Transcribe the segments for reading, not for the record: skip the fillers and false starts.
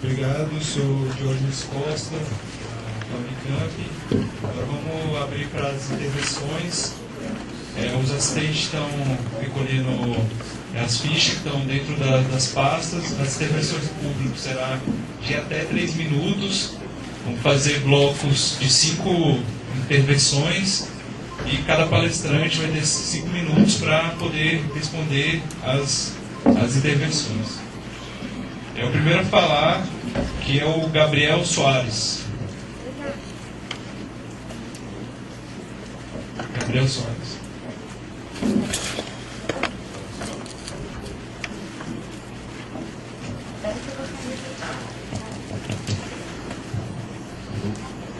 Obrigado, sou Diógenes Costa, da Unicamp. Agora vamos abrir para as intervenções. Os assistentes estão recolhendo as fichas que estão dentro das pastas. As intervenções do público será de até 3 minutos. Vamos fazer blocos de 5 intervenções e cada palestrante vai ter 5 minutos para poder responder as intervenções. O primeiro a falar, que é o Gabriel Soares. Gabriel Soares.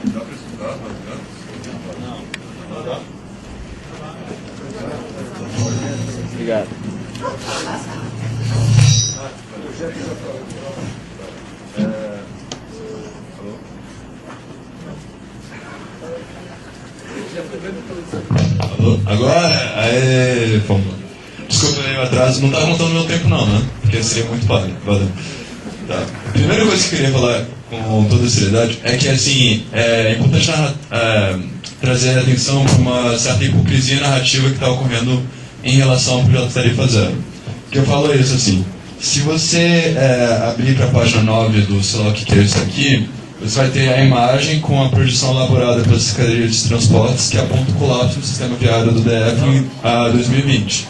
Dá para escutar? Não dá? Obrigado. Alô? Agora? Aê, desculpa aí o atraso, não estava contando meu tempo não, né? Porque seria muito pago. Valeu. Tá. A primeira coisa que eu queria falar com toda seriedade é que, assim, é importante trazer atenção para uma certa hipocrisia narrativa que está ocorrendo em relação ao projeto Tarifa Zero. Que eu falo isso, assim, se você abrir para a página 9 do sei lá o que é isso aqui, você vai ter a imagem com a projeção elaborada pela Secretaria de Transportes que aponta o colapso do sistema viário do DF em 2020.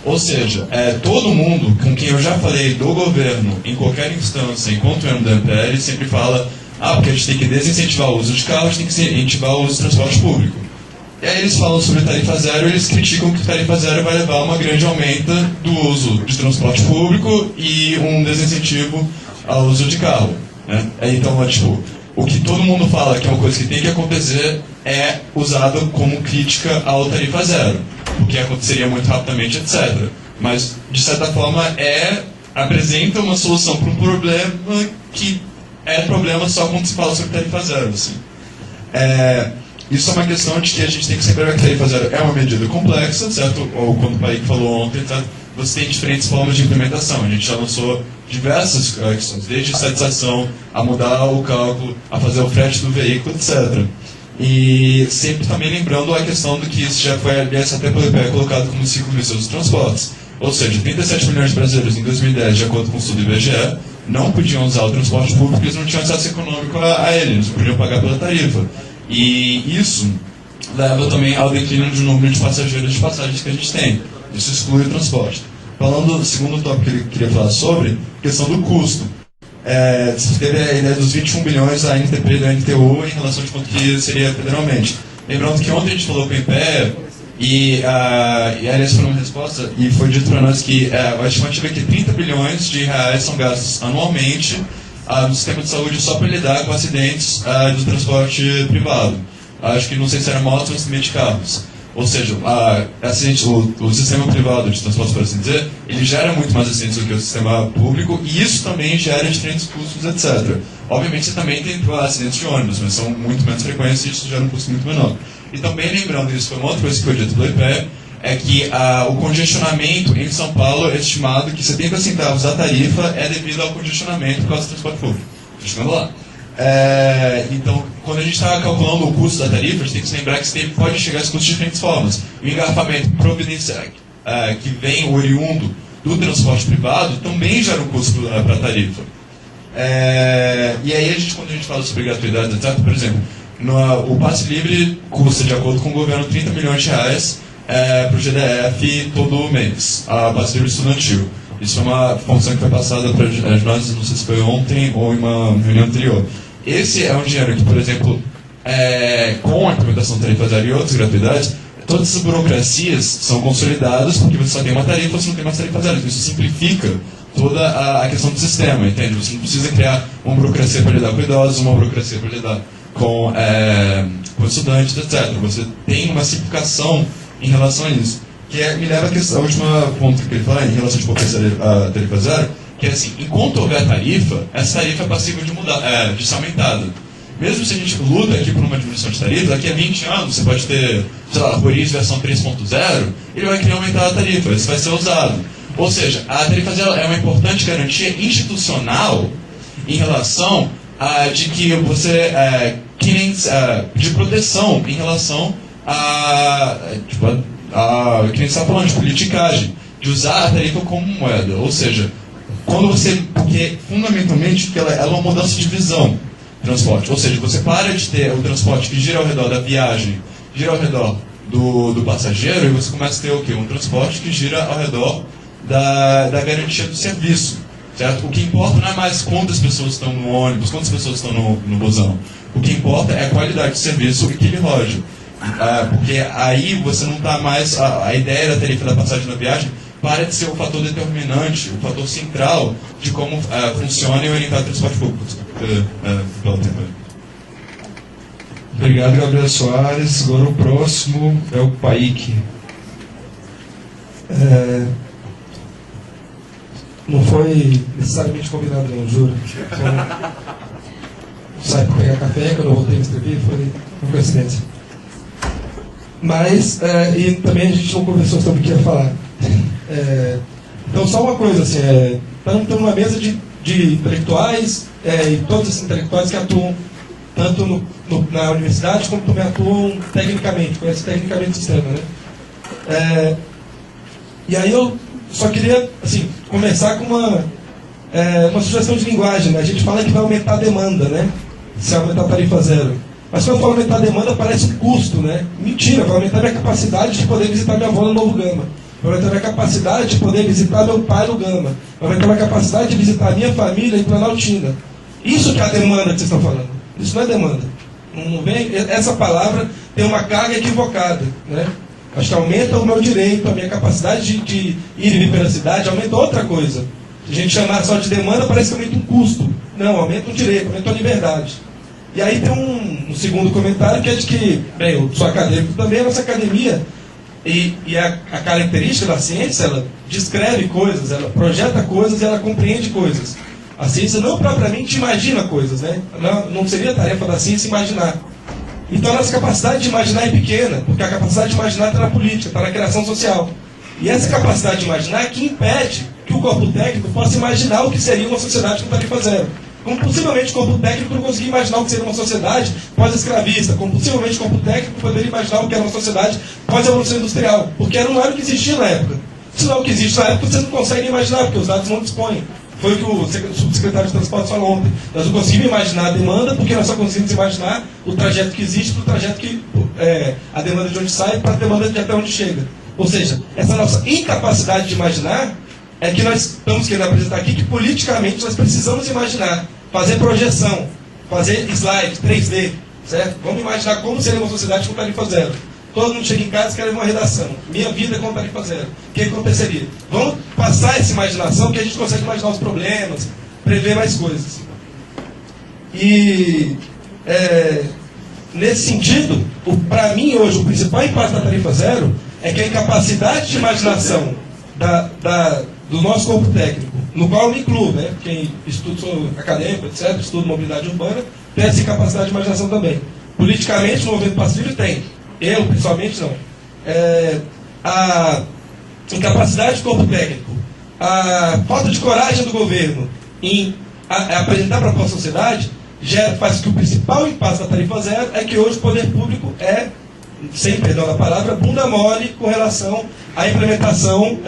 Ou seja, todo mundo com quem eu já falei do governo, em qualquer instância, enquanto membro da MPL, sempre fala porque a gente tem que desincentivar o uso de carro, a gente tem que incentivar o uso de transporte público. E aí eles falam sobre tarifa zero e eles criticam que tarifa zero vai levar a uma grande aumento do uso de transporte público e um desincentivo ao uso de carro. Né? Então, tipo, o que todo mundo fala que é uma coisa que tem que acontecer é usado como crítica ao tarifa zero, o que aconteceria muito rapidamente, etc. Mas, de certa forma, apresenta uma solução para um problema que é problema só quando se fala sobre tarifa zero. Assim. Isso é uma questão de que a gente tem que sempre ver que tarifa zero é uma medida complexa, certo? Ou como o Paik falou ontem, certo? Você tem diferentes formas de implementação. A gente já lançou diversas questões, desde estatização, a mudar o cálculo, a fazer o frete do veículo, etc. E sempre também lembrando a questão do que isso já foi, aliás, até pelo IPE colocado como ciclo vicioso dos transportes. Ou seja, 37 milhões de brasileiros em 2010, de acordo com o estudo do IBGE, não podiam usar o transporte público porque eles não tinham acesso econômico a ele, eles não podiam pagar pela tarifa. E isso leva também ao declínio do número de passageiros de passagens que a gente tem. Isso exclui o transporte. Falando do segundo tópico que ele queria falar sobre, questão do custo. Você teve a ideia dos 21 bilhões da NTP e da NTU em relação de quanto que seria federalmente. Lembrando que ontem a gente falou com o IPE e aliás foi uma resposta e foi dito para nós que a estimativa é que 30 bilhões de reais são gastos anualmente no sistema de saúde só para lidar com acidentes do transporte privado. Acho que não sei se era motos ou também de carros. Ou seja, o sistema privado de transporte, por assim dizer, ele gera muito mais acidentes do que o sistema público e isso também gera diferentes custos, etc. Obviamente, você também tem acidentes de ônibus, mas são muito menos frequentes e isso gera um custo muito menor. E também lembrando, isso foi uma outra coisa que foi dito pelo IPE, é que o congestionamento em São Paulo é estimado que 70 centavos da tarifa é devido ao congestionamento por causa do transporte público. Estou chegando lá. Então, quando a gente está calculando o custo da tarifa, a gente tem que se lembrar que você pode chegar a esse custo de diferentes formas. O engarrafamento providencial, que vem oriundo do transporte privado, também gera um custo para a tarifa. E aí, quando a gente fala sobre gratuidade, etc., por exemplo, o passe livre custa, de acordo com o governo, 30 milhões de reais para o GDF todo mês, a passe livre estudantil. Isso é uma função que foi passada para nós, não sei se foi ontem ou em uma reunião anterior. Esse é um dinheiro que, por exemplo, com a implementação da tarifa zero e outras gratuidades, todas essas burocracias são consolidadas porque você só tem uma tarifa, você não tem mais tarifa zero. Então, isso simplifica toda a questão do sistema, entende? Você não precisa criar uma burocracia para lidar com idosos, uma burocracia para lidar com estudantes, etc. Você tem uma simplificação em relação a isso. Que me leva ao último ponto que ele fala em relação a tarifa zero, que é assim, enquanto houver tarifa, essa tarifa é passível de ser aumentada. Mesmo se a gente luta aqui por uma diminuição de tarifa, daqui a 20 anos você pode ter, sei lá, Roriz versão 3.0, ele vai querer aumentar a tarifa, isso vai ser usado. Ou seja, a tarifa zero é uma importante garantia institucional em relação de que você de proteção em relação que a gente está falando de politicagem, de usar a tarifa como moeda, ou seja, porque fundamentalmente ela é uma mudança de visão do transporte, ou seja, você para de ter o transporte que gira ao redor da viagem, gira ao redor do passageiro, e você começa a ter o quê? Um transporte que gira ao redor da garantia do serviço, certo? O que importa não é mais quantas pessoas estão no ônibus, quantas pessoas estão no busão. O que importa é a qualidade do serviço e que ele rode. Porque aí você não está mais... A ideia da tarifa da passagem na viagem para de ser o fator determinante, o fator central de como funciona e orientar o transporte público. Pelo tempo. Obrigado, Gabriel Soares. Agora o próximo é o Paik. Não foi necessariamente combinado, não, juro. Saí para pegar café, quando eu voltei a me inscrever, foi uma coincidência. Mas, e também a gente não conversou sobre o que ia falar. Então, só uma coisa, assim, estamos numa mesa de intelectuais, e todos esses intelectuais que atuam tanto na universidade, como também atuam tecnicamente, conhecem tecnicamente o sistema, né? E aí eu só queria, assim, começar com uma sugestão de linguagem, né? A gente fala que vai aumentar a demanda, né? Se aumentar a tarifa zero. Mas quando eu falo aumentar a demanda, parece um custo, né? Mentira, vai aumentar a minha capacidade de poder visitar minha avó no Novo Gama. Vai aumentar a minha capacidade de poder visitar meu pai no Gama. Vai aumentar a minha capacidade de visitar a minha família em Planaltina. Isso que é a demanda que vocês estão falando. Isso não é demanda. Não vem, essa palavra tem uma carga equivocada, né? Acho que aumenta o meu direito, a minha capacidade de ir e vir pela cidade, aumenta outra coisa. Se a gente chamar só de demanda, parece que aumenta um custo. Não, aumenta um direito, aumenta a liberdade. E aí tem um segundo comentário que é de que, bem, eu sou acadêmico também, a nossa academia, e a característica da ciência, ela descreve coisas, ela projeta coisas e ela compreende coisas. A ciência não propriamente imagina coisas, né? Não seria tarefa da ciência imaginar. Então a nossa capacidade de imaginar é pequena, porque a capacidade de imaginar está na política, está na criação social. E essa capacidade de imaginar é que impede que o corpo técnico possa imaginar o que seria uma sociedade com tarifa zero. Como possivelmente o corpo técnico não conseguia imaginar o que seria uma sociedade pós-escravista, como possivelmente o corpo técnico poderia imaginar o que era uma sociedade pós-evolução industrial, porque não era o que existia na época. Se não é o que existe na época, você não consegue imaginar, porque os dados não dispõem. Foi o que o subsecretário de Transporte falou ontem. Nós não conseguimos imaginar a demanda, porque nós só conseguimos imaginar o trajeto que existe para o trajeto que a demanda de onde sai para a demanda de até onde chega. Ou seja, essa nossa incapacidade de imaginar é que nós estamos querendo apresentar aqui, que politicamente nós precisamos imaginar, fazer projeção, fazer slide, 3D, certo? Vamos imaginar como seria uma sociedade com tarifa zero. Todo mundo chega em casa e escreve uma redação. Minha vida com tarifa zero. O que aconteceria? Vamos passar essa imaginação que a gente consegue imaginar os problemas, prever mais coisas. E, nesse sentido, para mim hoje, o principal impacto da tarifa zero é que a incapacidade de imaginação do nosso corpo técnico, no qual eu me incluo, né? Quem estuda, sou acadêmico, etc., estudo mobilidade urbana, tem essa incapacidade de imaginação também. Politicamente, no movimento Passo Livre tem. Eu, pessoalmente, não. A incapacidade do corpo técnico, a falta de coragem do governo em apresentar para a sociedade, faz que o principal impasse da tarifa zero é que hoje o poder público sem perdão da palavra, bunda mole com relação à implementação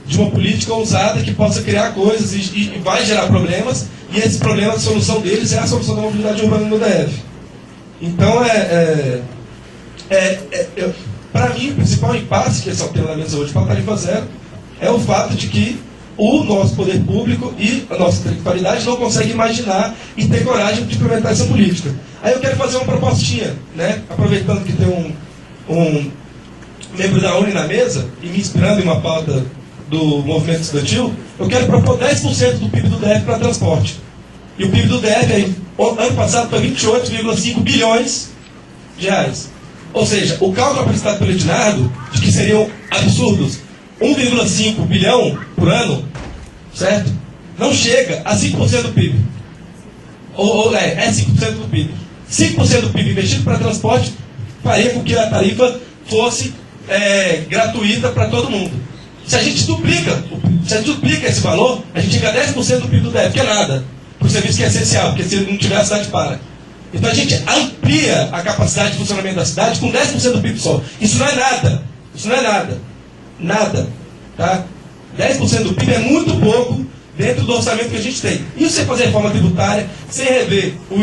de uma política ousada que possa criar coisas e vai gerar problemas, e esse problema, a solução deles é a solução da mobilidade urbana no DF. Então, para mim, o principal impasse que esse alternativa hoje para a tarifa zero é o fato de que o nosso poder público e a nossa intelectualidade não conseguem imaginar e ter coragem de implementar essa política. Aí eu quero fazer uma propostinha, né? Aproveitando que tem um membro da UNE na mesa e me inspirando em uma pauta do movimento estudantil, eu quero propor 10% do PIB do DF para transporte. E o PIB do DF, ano passado, foi 28,5 bilhões de reais. Ou seja, o cálculo apresentado pelo Ednardo, de que seriam absurdos 1,5 bilhão por ano, certo? Não chega a 5% do PIB. É 5% do PIB. 5% do PIB investido para transporte faria com que a tarifa fosse gratuita para todo mundo. Se a gente duplica esse valor, a gente chega a 10% do PIB do DF, que é nada. para o serviço que é essencial, porque se não tiver, a cidade para. Então a gente amplia a capacidade de funcionamento da cidade com 10% do PIB só. Isso não é nada. Isso não é nada. Nada. Tá? 10% do PIB é muito pouco dentro do orçamento que a gente tem. E você fazer reforma tributária sem rever o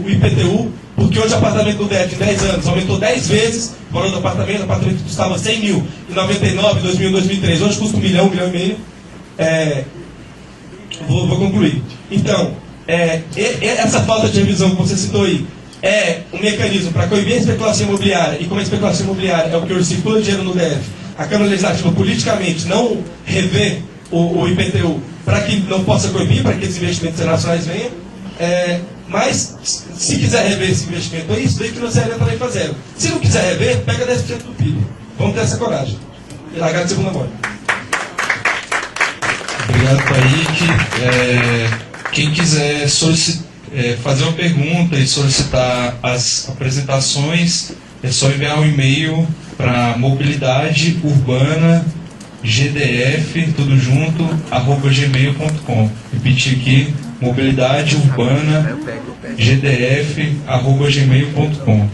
IPTU, porque hoje o apartamento do DF em 10 anos aumentou 10 vezes o valor do apartamento. O apartamento custava 100 mil em 99, 2000, 2003. Hoje custa 1 milhão, 1 milhão e meio. Vou concluir. Então, essa falta de revisão que você citou aí é um mecanismo para coibir a especulação imobiliária. E como a especulação imobiliária é o que hoje circula dinheiro no DF, a Câmara Legislativa politicamente não rever o IPTU para que não possa coibir, para que esses investimentos internacionais venham. Mas, se quiser rever esse investimento, é isso daí que financiaria para ir para zero. Se não quiser rever, pega 10% do PIB. Vamos ter essa coragem. E largar de segunda mão. Obrigado, Kaique. Quem quiser fazer uma pergunta e solicitar as apresentações, é só enviar um e-mail para mobilidadeurbana.gdf, tudo junto, @gmail.com. Repetir aqui, mobilidadeurbana.gdf@gmail.com.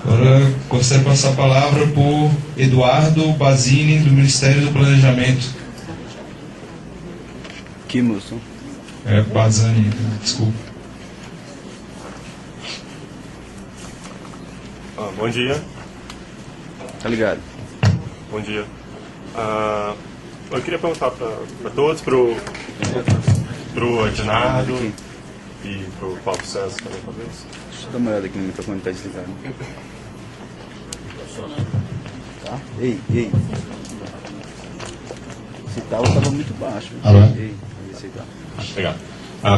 Agora gostaria de passar a palavra para o Eduardo Basini, do Ministério do Planejamento. Que moço? Bazani, desculpa. Bom dia. Tá ligado? Bom dia. Eu queria perguntar para todos, pro Ednardo e pro Paulo César também, talvez. Deixa eu dar uma olhada aqui no microfone, tá desligado. Tá? Ei. Esse tal tava muito baixo. Alô? Ei, esse aí tá. Legal.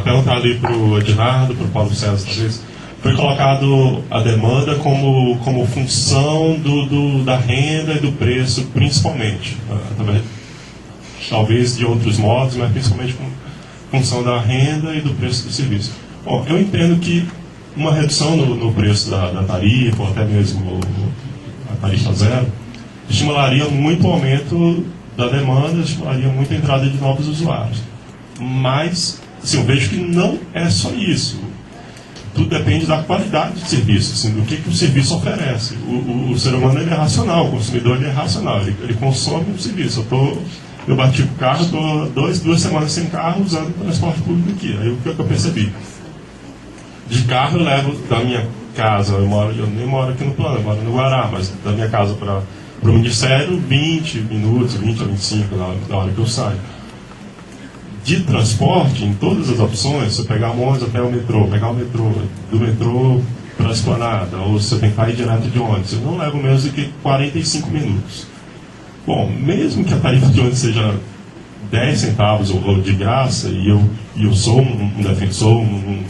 Perguntar ali pro Ednardo, pro Paulo César, talvez. Foi colocado a demanda como função da renda e do preço, principalmente. Talvez de outros modos, mas principalmente como função da renda e do preço do serviço. Bom, eu entendo que uma redução no preço da tarifa, ou até mesmo a tarifa zero, estimularia muito o aumento da demanda, estimularia muito a entrada de novos usuários. Mas, assim, eu vejo que não é só isso. Tudo depende da qualidade do serviço, assim, do que o serviço oferece. O ser humano ele é racional, o consumidor ele é racional, ele consome o serviço. Eu bati com o carro, estou 2 semanas sem carro usando o transporte público aqui. Aí o que eu percebi? De carro eu levo da minha casa, eu nem moro aqui no plano, eu moro no Guará, mas da minha casa para o Ministério, 20 minutos, 20 a 25 da hora que eu saio. De transporte, em todas as opções, você pegar o ônibus até o metrô, pegar o metrô, do metrô para a Esplanada, ou você tentar ir direto de ônibus, eu não levo menos do que 45 minutos. Bom, mesmo que a tarifa de ônibus seja 10 centavos ou de graça, e eu sou um defensor, um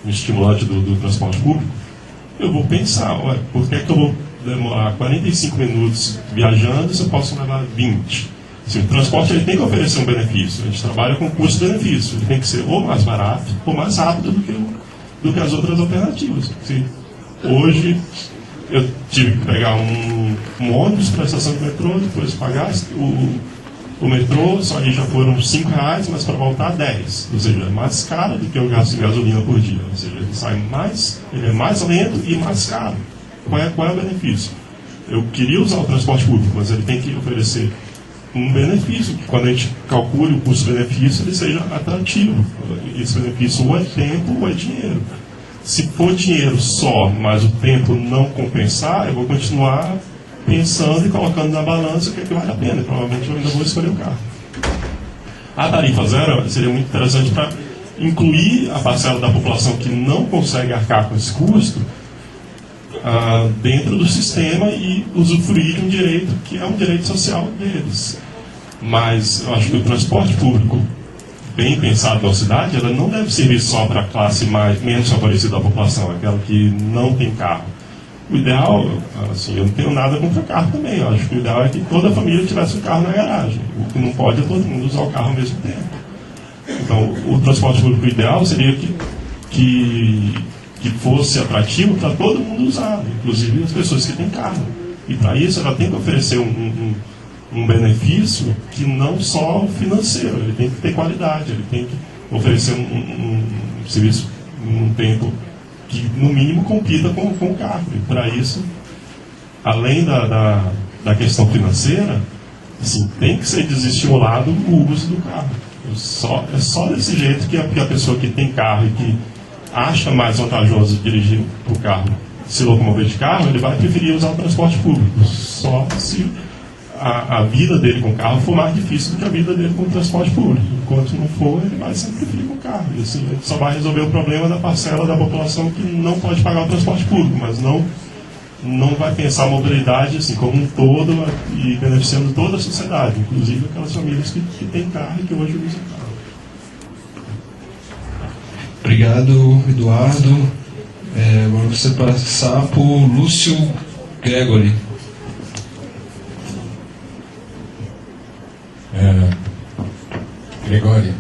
estimulante do transporte público, eu vou pensar, ué, por que eu vou demorar 45 minutos viajando se eu posso levar 20? Assim, o transporte ele tem que oferecer um benefício. A gente trabalha com custo-benefício. Ele tem que ser ou mais barato ou mais rápido do que as outras alternativas. Assim, hoje eu tive que pegar um ônibus para a estação de metrô, depois pagar o metrô, só aí já foram R$5, mas para voltar 10. Ou seja, é mais caro do que eu gasto de gasolina por dia. Ou seja, ele é mais lento e mais caro. Qual é o benefício? Eu queria usar o transporte público, mas ele tem que oferecer um benefício, que quando a gente calcule o custo-benefício, ele seja atrativo. Esse benefício ou é tempo ou é dinheiro. Se for dinheiro só, mas o tempo não compensar, eu vou continuar pensando e colocando na balança o que vale a pena. Provavelmente eu ainda vou escolher o carro. A tarifa zero seria muito interessante para incluir a parcela da população que não consegue arcar com esse custo dentro do sistema e usufruir de um direito que é um direito social deles. Mas eu acho que o transporte público, bem pensado na cidade, ela não deve servir só para a classe menos favorecida da população, aquela que não tem carro. O ideal, assim, eu não tenho nada contra carro também, eu acho que o ideal é que toda a família tivesse um carro na garagem. O que não pode é todo mundo usar o carro ao mesmo tempo. Então, o transporte público ideal seria que fosse atrativo para todo mundo usar, inclusive as pessoas que têm carro. E para isso ela tem que oferecer um benefício que não só financeiro, ele tem que ter qualidade, ele tem que oferecer um serviço num tempo que, no mínimo, compita com o carro. E, para isso, além da questão financeira, assim, tem que ser desestimulado o uso do carro. É só desse jeito que a pessoa que tem carro e que acha mais vantajoso dirigir o carro, se locomover de carro, ele vai preferir usar o transporte público. Só se a vida dele com o carro for mais difícil do que a vida dele com o transporte público. Enquanto não for, ele vai sempre preferir com o carro. E assim, ele só vai resolver o problema da parcela da população que não pode pagar o transporte público, mas não vai pensar a mobilidade assim, como um todo e beneficiando toda a sociedade, inclusive aquelas famílias que têm carro e que hoje usam carro. Obrigado, Eduardo. Agora você passar por Lúcio Gregory. Gregório,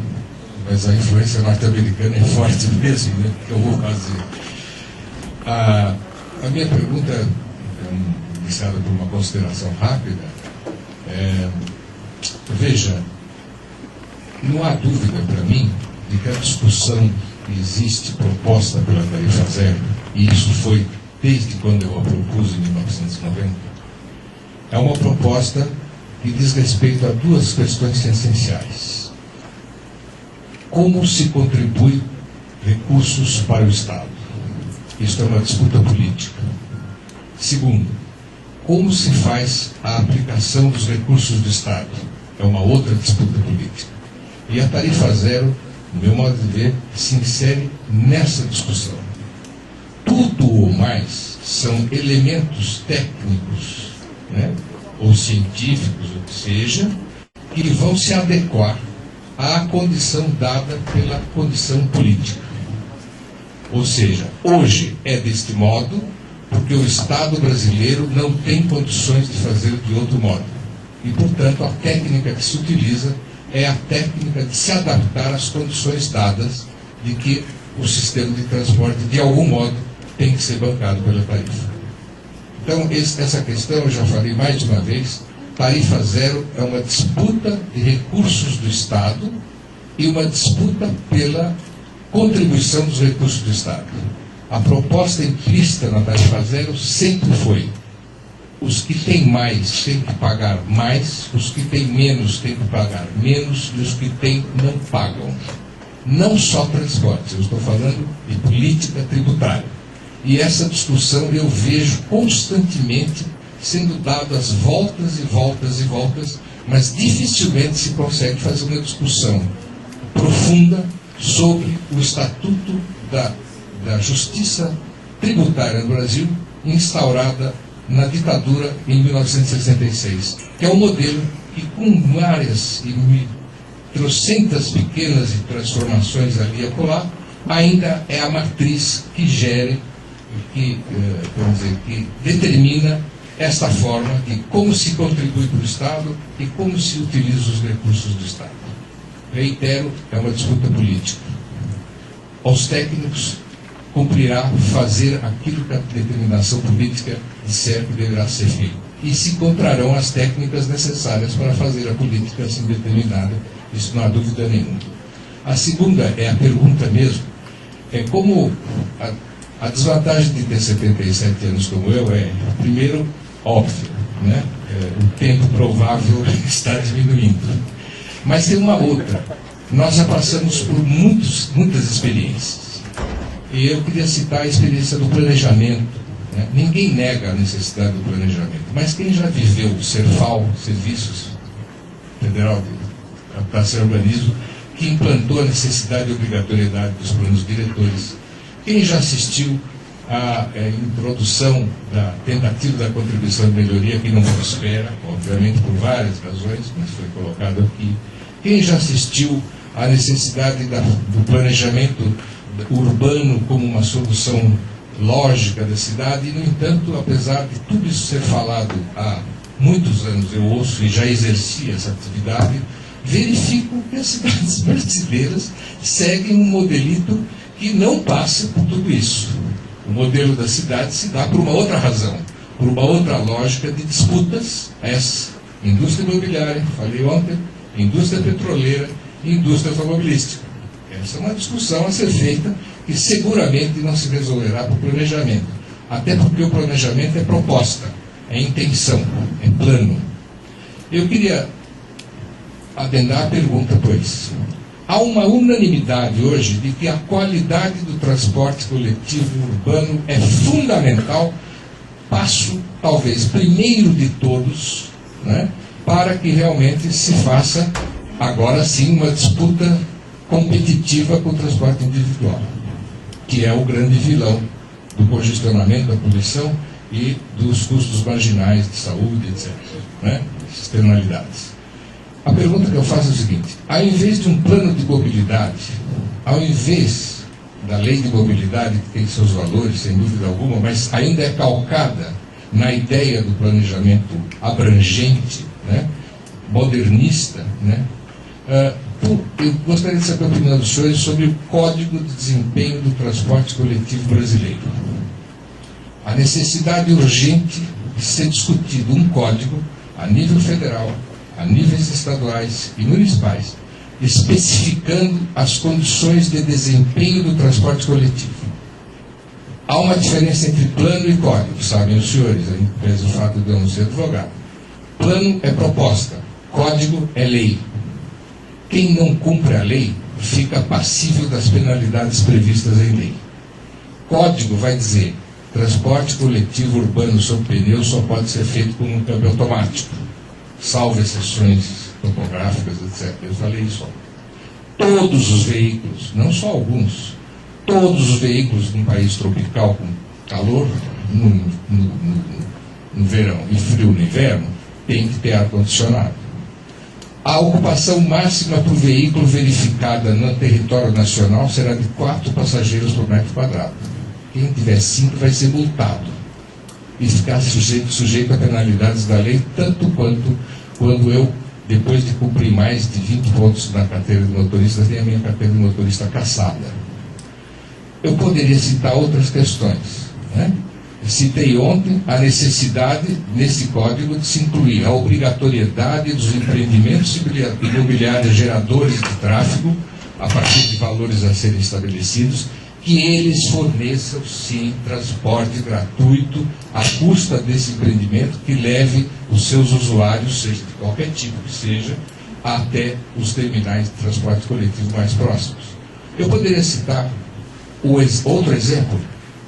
mas a influência norte-americana é forte mesmo, né? Que eu vou fazer. A minha pergunta, iniciada por uma consideração rápida, veja, não há dúvida para mim de que a discussão que existe proposta pela tarifa zero, e isso foi desde quando eu a propus em 1990, é uma proposta que diz respeito a duas questões essenciais. Como se contribui recursos para o Estado? Isto é uma disputa política. Segundo, como se faz a aplicação dos recursos do Estado? É uma outra disputa política. E a tarifa zero, no meu modo de ver, se insere nessa discussão. Tudo ou mais são elementos técnicos, né, ou científicos, ou que seja, que vão se adequar à condição dada pela condição política. Ou seja, hoje é deste modo porque o Estado brasileiro não tem condições de fazer de outro modo. E, portanto, a técnica que se utiliza é a técnica de se adaptar às condições dadas de que o sistema de transporte, de algum modo, tem que ser bancado pela tarifa. Então, essa questão, eu já falei mais de uma vez, tarifa zero é uma disputa de recursos do Estado e uma disputa pela contribuição dos recursos do Estado. A proposta implícita na tarifa zero sempre foi: os que têm mais têm que pagar mais, os que têm menos têm que pagar menos, e os que têm não pagam. Não só transportes, eu estou falando de política tributária. E essa discussão eu vejo constantemente sendo dadas voltas e voltas e voltas, mas dificilmente se consegue fazer uma discussão profunda sobre o estatuto da justiça tributária no Brasil, instaurada na ditadura em 1966, que é um modelo que, com várias e trocentas pequenas transformações ali e acolá, ainda é a matriz que gere, que determina esta forma de como se contribui para o Estado e como se utiliza os recursos do Estado. Reitero, é uma disputa política. Aos técnicos, cumprirá fazer aquilo que a determinação política disser que deverá ser feito. E se encontrarão as técnicas necessárias para fazer a política assim determinada. Isso não há dúvida nenhuma. A segunda é a pergunta mesmo. É como a desvantagem de ter 77 anos como eu é, primeiro, óbvio, né? O tempo provável está diminuindo. Mas tem uma outra. Nós já passamos por muitas experiências. E eu queria citar a experiência do planejamento. Né? Ninguém nega a necessidade do planejamento. Mas quem já viveu o Serfal, Serviços Federal de Habitação e Urbanismo, que implantou a necessidade e obrigatoriedade dos planos diretores? Quem já assistiu à introdução da tentativa da contribuição de melhoria, que não prospera, obviamente por várias razões, mas foi colocado aqui? Quem já assistiu à necessidade do planejamento urbano como uma solução lógica da cidade? E, no entanto, apesar de tudo isso ser falado há muitos anos, eu ouço e já exerci essa atividade, verifico que as cidades brasileiras seguem um modelito que não passa por tudo isso. O modelo da cidade se dá por uma outra razão, por uma outra lógica de disputas, essa indústria imobiliária, falei ontem, indústria petroleira e indústria automobilística. Essa é uma discussão a ser feita que seguramente não se resolverá por planejamento. Até porque o planejamento é proposta, é intenção, é plano. Eu queria adendar a pergunta, pois. Há uma unanimidade hoje de que a qualidade do transporte coletivo urbano é fundamental, passo, talvez, primeiro de todos, né, para que realmente se faça, agora sim, uma disputa competitiva com o transporte individual, que é o grande vilão do congestionamento, da poluição e dos custos marginais de saúde, etc., né, externalidades. A pergunta que eu faço é o seguinte: ao invés de um plano de mobilidade, ao invés da lei de mobilidade, que tem seus valores, sem dúvida alguma, mas ainda é calcada na ideia do planejamento abrangente, né, modernista, né, eu gostaria de saber a opinião dos senhores sobre o Código de Desempenho do Transporte Coletivo Brasileiro. A necessidade urgente de ser discutido um código a nível federal, a níveis estaduais e municipais, especificando as condições de desempenho do transporte coletivo. Há uma diferença entre plano e código, sabem os senhores, pelo o fato de eu não ser advogado. Plano é proposta, código é lei. Quem não cumpre a lei fica passível das penalidades previstas em lei. Código vai dizer: transporte coletivo urbano sob pneu só pode ser feito com um câmbio automático, salvo exceções topográficas, etc. Eu falei isso. Todos os veículos, não só alguns, todos os veículos num país tropical com calor no verão e frio no inverno, tem que ter ar-condicionado. A ocupação máxima por veículo verificada no território nacional será de 4 passageiros por metro quadrado. Quem tiver 5 vai ser multado e ficar sujeito a penalidades da lei, tanto quanto quando eu, depois de cumprir mais de 20 pontos na carteira de motorista, tenho a minha carteira de motorista cassada. Eu poderia citar outras questões, né? Citei ontem a necessidade, nesse código, de se incluir a obrigatoriedade dos empreendimentos imobiliários geradores de tráfego, a partir de valores a serem estabelecidos, que eles forneçam, sim, transporte gratuito à custa desse empreendimento, que leve os seus usuários, seja de qualquer tipo que seja, até os terminais de transporte coletivo mais próximos. Eu poderia citar outro exemplo.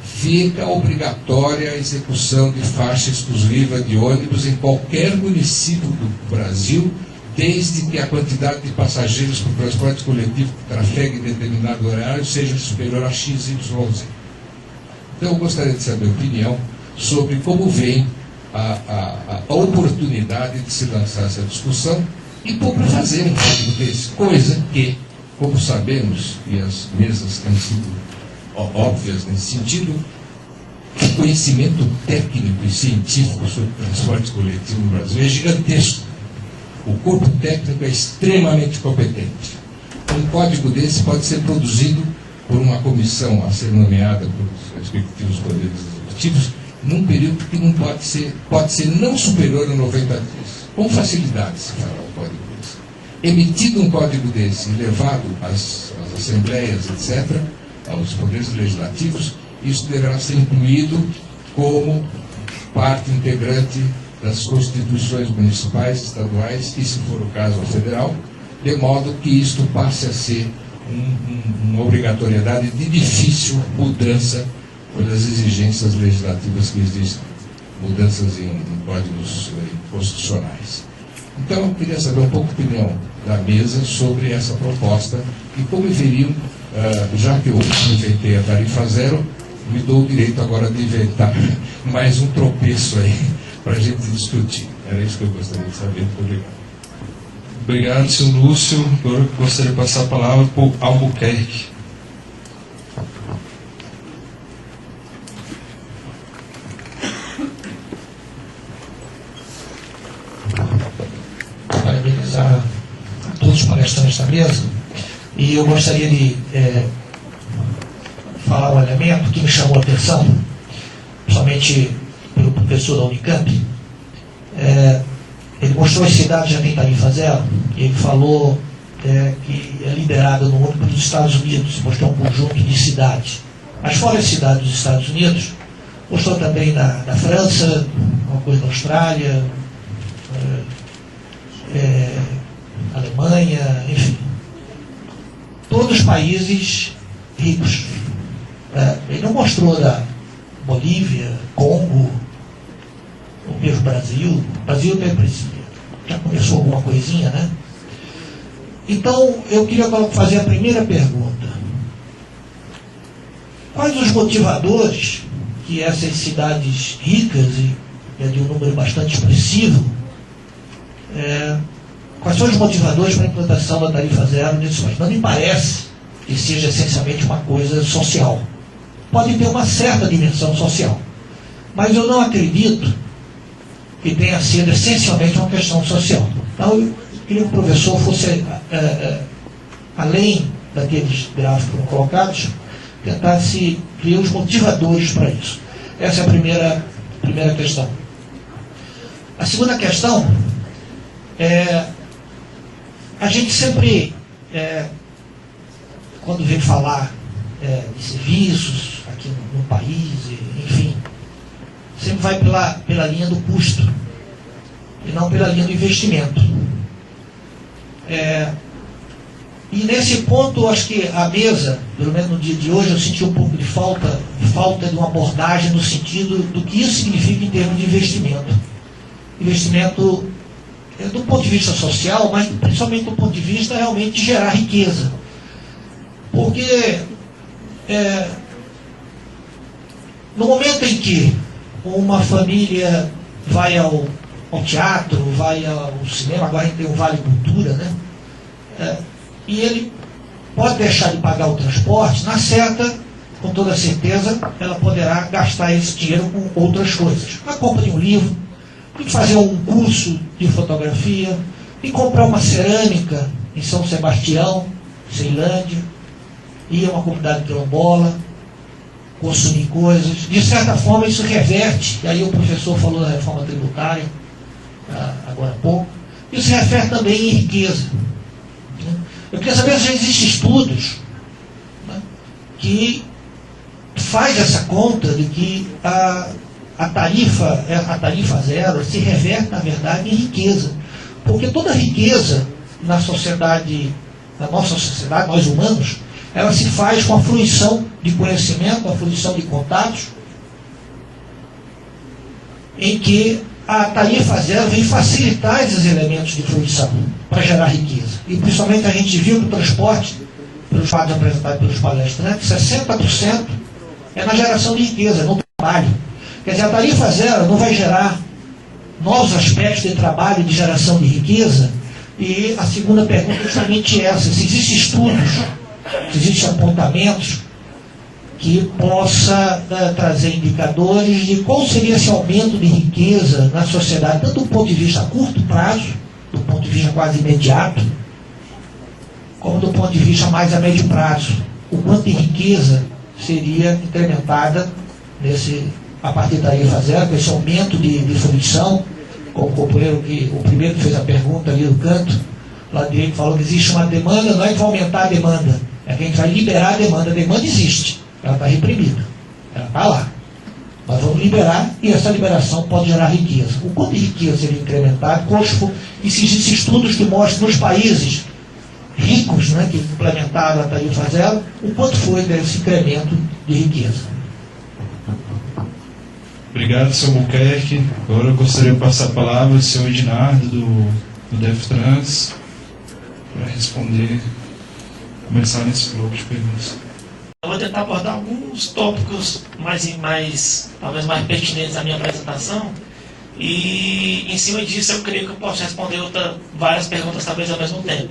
Fica obrigatória a execução de faixa exclusiva de ônibus em qualquer município do Brasil, desde que a quantidade de passageiros por transporte coletivo que trafegue em determinado horário seja superior a XYZ. Então eu gostaria de saber a opinião sobre como vem a oportunidade de se lançar essa discussão e como fazer um código desse, coisa que, como sabemos, e as mesas têm sido óbvias nesse sentido, o conhecimento técnico e científico sobre transporte coletivo no Brasil é gigantesco. O corpo técnico é extremamente competente. Um código desse pode ser produzido por uma comissão a ser nomeada pelos respectivos poderes executivos num período que não pode ser não superior a 90 dias. Com facilidade se fará um código desse. Emitido um código desse e levado às assembleias, etc., aos poderes legislativos, isso deverá ser incluído como parte integrante das constituições municipais, estaduais e, se for o caso, a federal, de modo que isto passe a ser uma obrigatoriedade de difícil mudança pelas exigências legislativas que existem, mudanças em códigos constitucionais. Então, eu queria saber um pouco a opinião da mesa sobre essa proposta e como veriam, já que eu inventei a tarifa zero, me dou o direito agora de inventar mais um tropeço aí para a gente discutir. Era isso que eu gostaria de saber. Muito obrigado. Obrigado, senhor Lúcio. Agora eu gostaria de passar a palavra para o Albuquerque. Parabenizar a todos os palestrantes da mesa. E eu gostaria de falar um elemento que me chamou a atenção, principalmente pelo professor da Unicamp. Ele mostrou as cidades já tem tarifa zero, e ele falou que é liderada no mundo pelos Estados Unidos, mostrou um conjunto de cidades. Mas fora as cidades dos Estados Unidos, mostrou também na França, uma coisa na Austrália, Alemanha, enfim. Todos países ricos. Ele não mostrou da Bolívia, Congo, o mesmo Brasil. O Brasil já começou alguma coisinha, né? Então, eu queria fazer a primeira pergunta. Quais os motivadores que essas cidades ricas, e é de um número bastante expressivo, quais são os motivadores para a implantação da tarifa zero nesse país? Não me parece que seja essencialmente uma coisa social. Pode ter uma certa dimensão social, mas eu não acredito que tenha sido essencialmente uma questão social. Então, eu queria que o professor fosse, além daqueles gráficos colocados, tentasse ver os motivadores para isso. Essa é a primeira questão. A segunda questão é, a gente sempre, quando vem falar de serviços aqui no país, enfim, sempre vai pela linha do custo e não pela linha do investimento. E nesse ponto, acho que a mesa, pelo menos no dia de hoje, eu senti um pouco de falta de uma abordagem no sentido do que isso significa em termos de investimento. Investimento do ponto de vista social, mas principalmente do ponto de vista realmente de gerar riqueza. Porque no momento em que uma família vai ao teatro, vai ao cinema, agora a gente tem o Vale Cultura, né? E ele pode deixar de pagar o transporte, na certa, com toda certeza, ela poderá gastar esse dinheiro com outras coisas. A compra de um livro, de fazer um curso de fotografia, de comprar uma cerâmica em São Sebastião, Ceilândia, ir a uma comunidade quilombola, consumir coisas. De certa forma, isso reverte, e aí o professor falou da reforma tributária, agora há pouco, isso refere também em riqueza. Eu queria saber se já existem estudos, né, que faz essa conta de que a tarifa zero se reverte, na verdade, em riqueza. Porque toda riqueza na nossa sociedade, nós humanos, ela se faz com a fruição de conhecimento, a fruição de contatos, em que a tarifa zero vem facilitar esses elementos de fruição para gerar riqueza. E principalmente a gente viu que o transporte, pelos fatos apresentados pelos palestrantes, 60% é na geração de riqueza, no trabalho. Quer dizer, a tarifa zero não vai gerar novos aspectos de trabalho e de geração de riqueza. E a segunda pergunta é justamente essa: se existem estudos, se existem apontamentos que possa trazer indicadores de qual seria esse aumento de riqueza na sociedade, tanto do ponto de vista a curto prazo, do ponto de vista quase imediato, como do ponto de vista mais a médio prazo. O quanto de riqueza seria incrementada a partir da tarifa zero, com esse aumento de fruição, como o companheiro o primeiro que fez a pergunta ali no canto, lá direito, falou que existe uma demanda, não é que vai aumentar a demanda, é que a gente vai liberar a demanda. A demanda existe, ela está reprimida, ela está lá. Nós vamos liberar, e essa liberação pode gerar riqueza. O quanto de riqueza seria incrementado, e se existem estudos que mostram nos países ricos, né, que implementaram a tarifa zero, o quanto foi desse incremento de riqueza. Obrigado, senhor Albuquerque. Agora eu gostaria de passar a palavra ao senhor Ednardo, do DefTrans, para responder, começar nesse bloco de perguntas. Eu vou tentar abordar alguns tópicos talvez mais pertinentes à minha apresentação, e em cima disso eu creio que eu posso responder várias perguntas talvez ao mesmo tempo.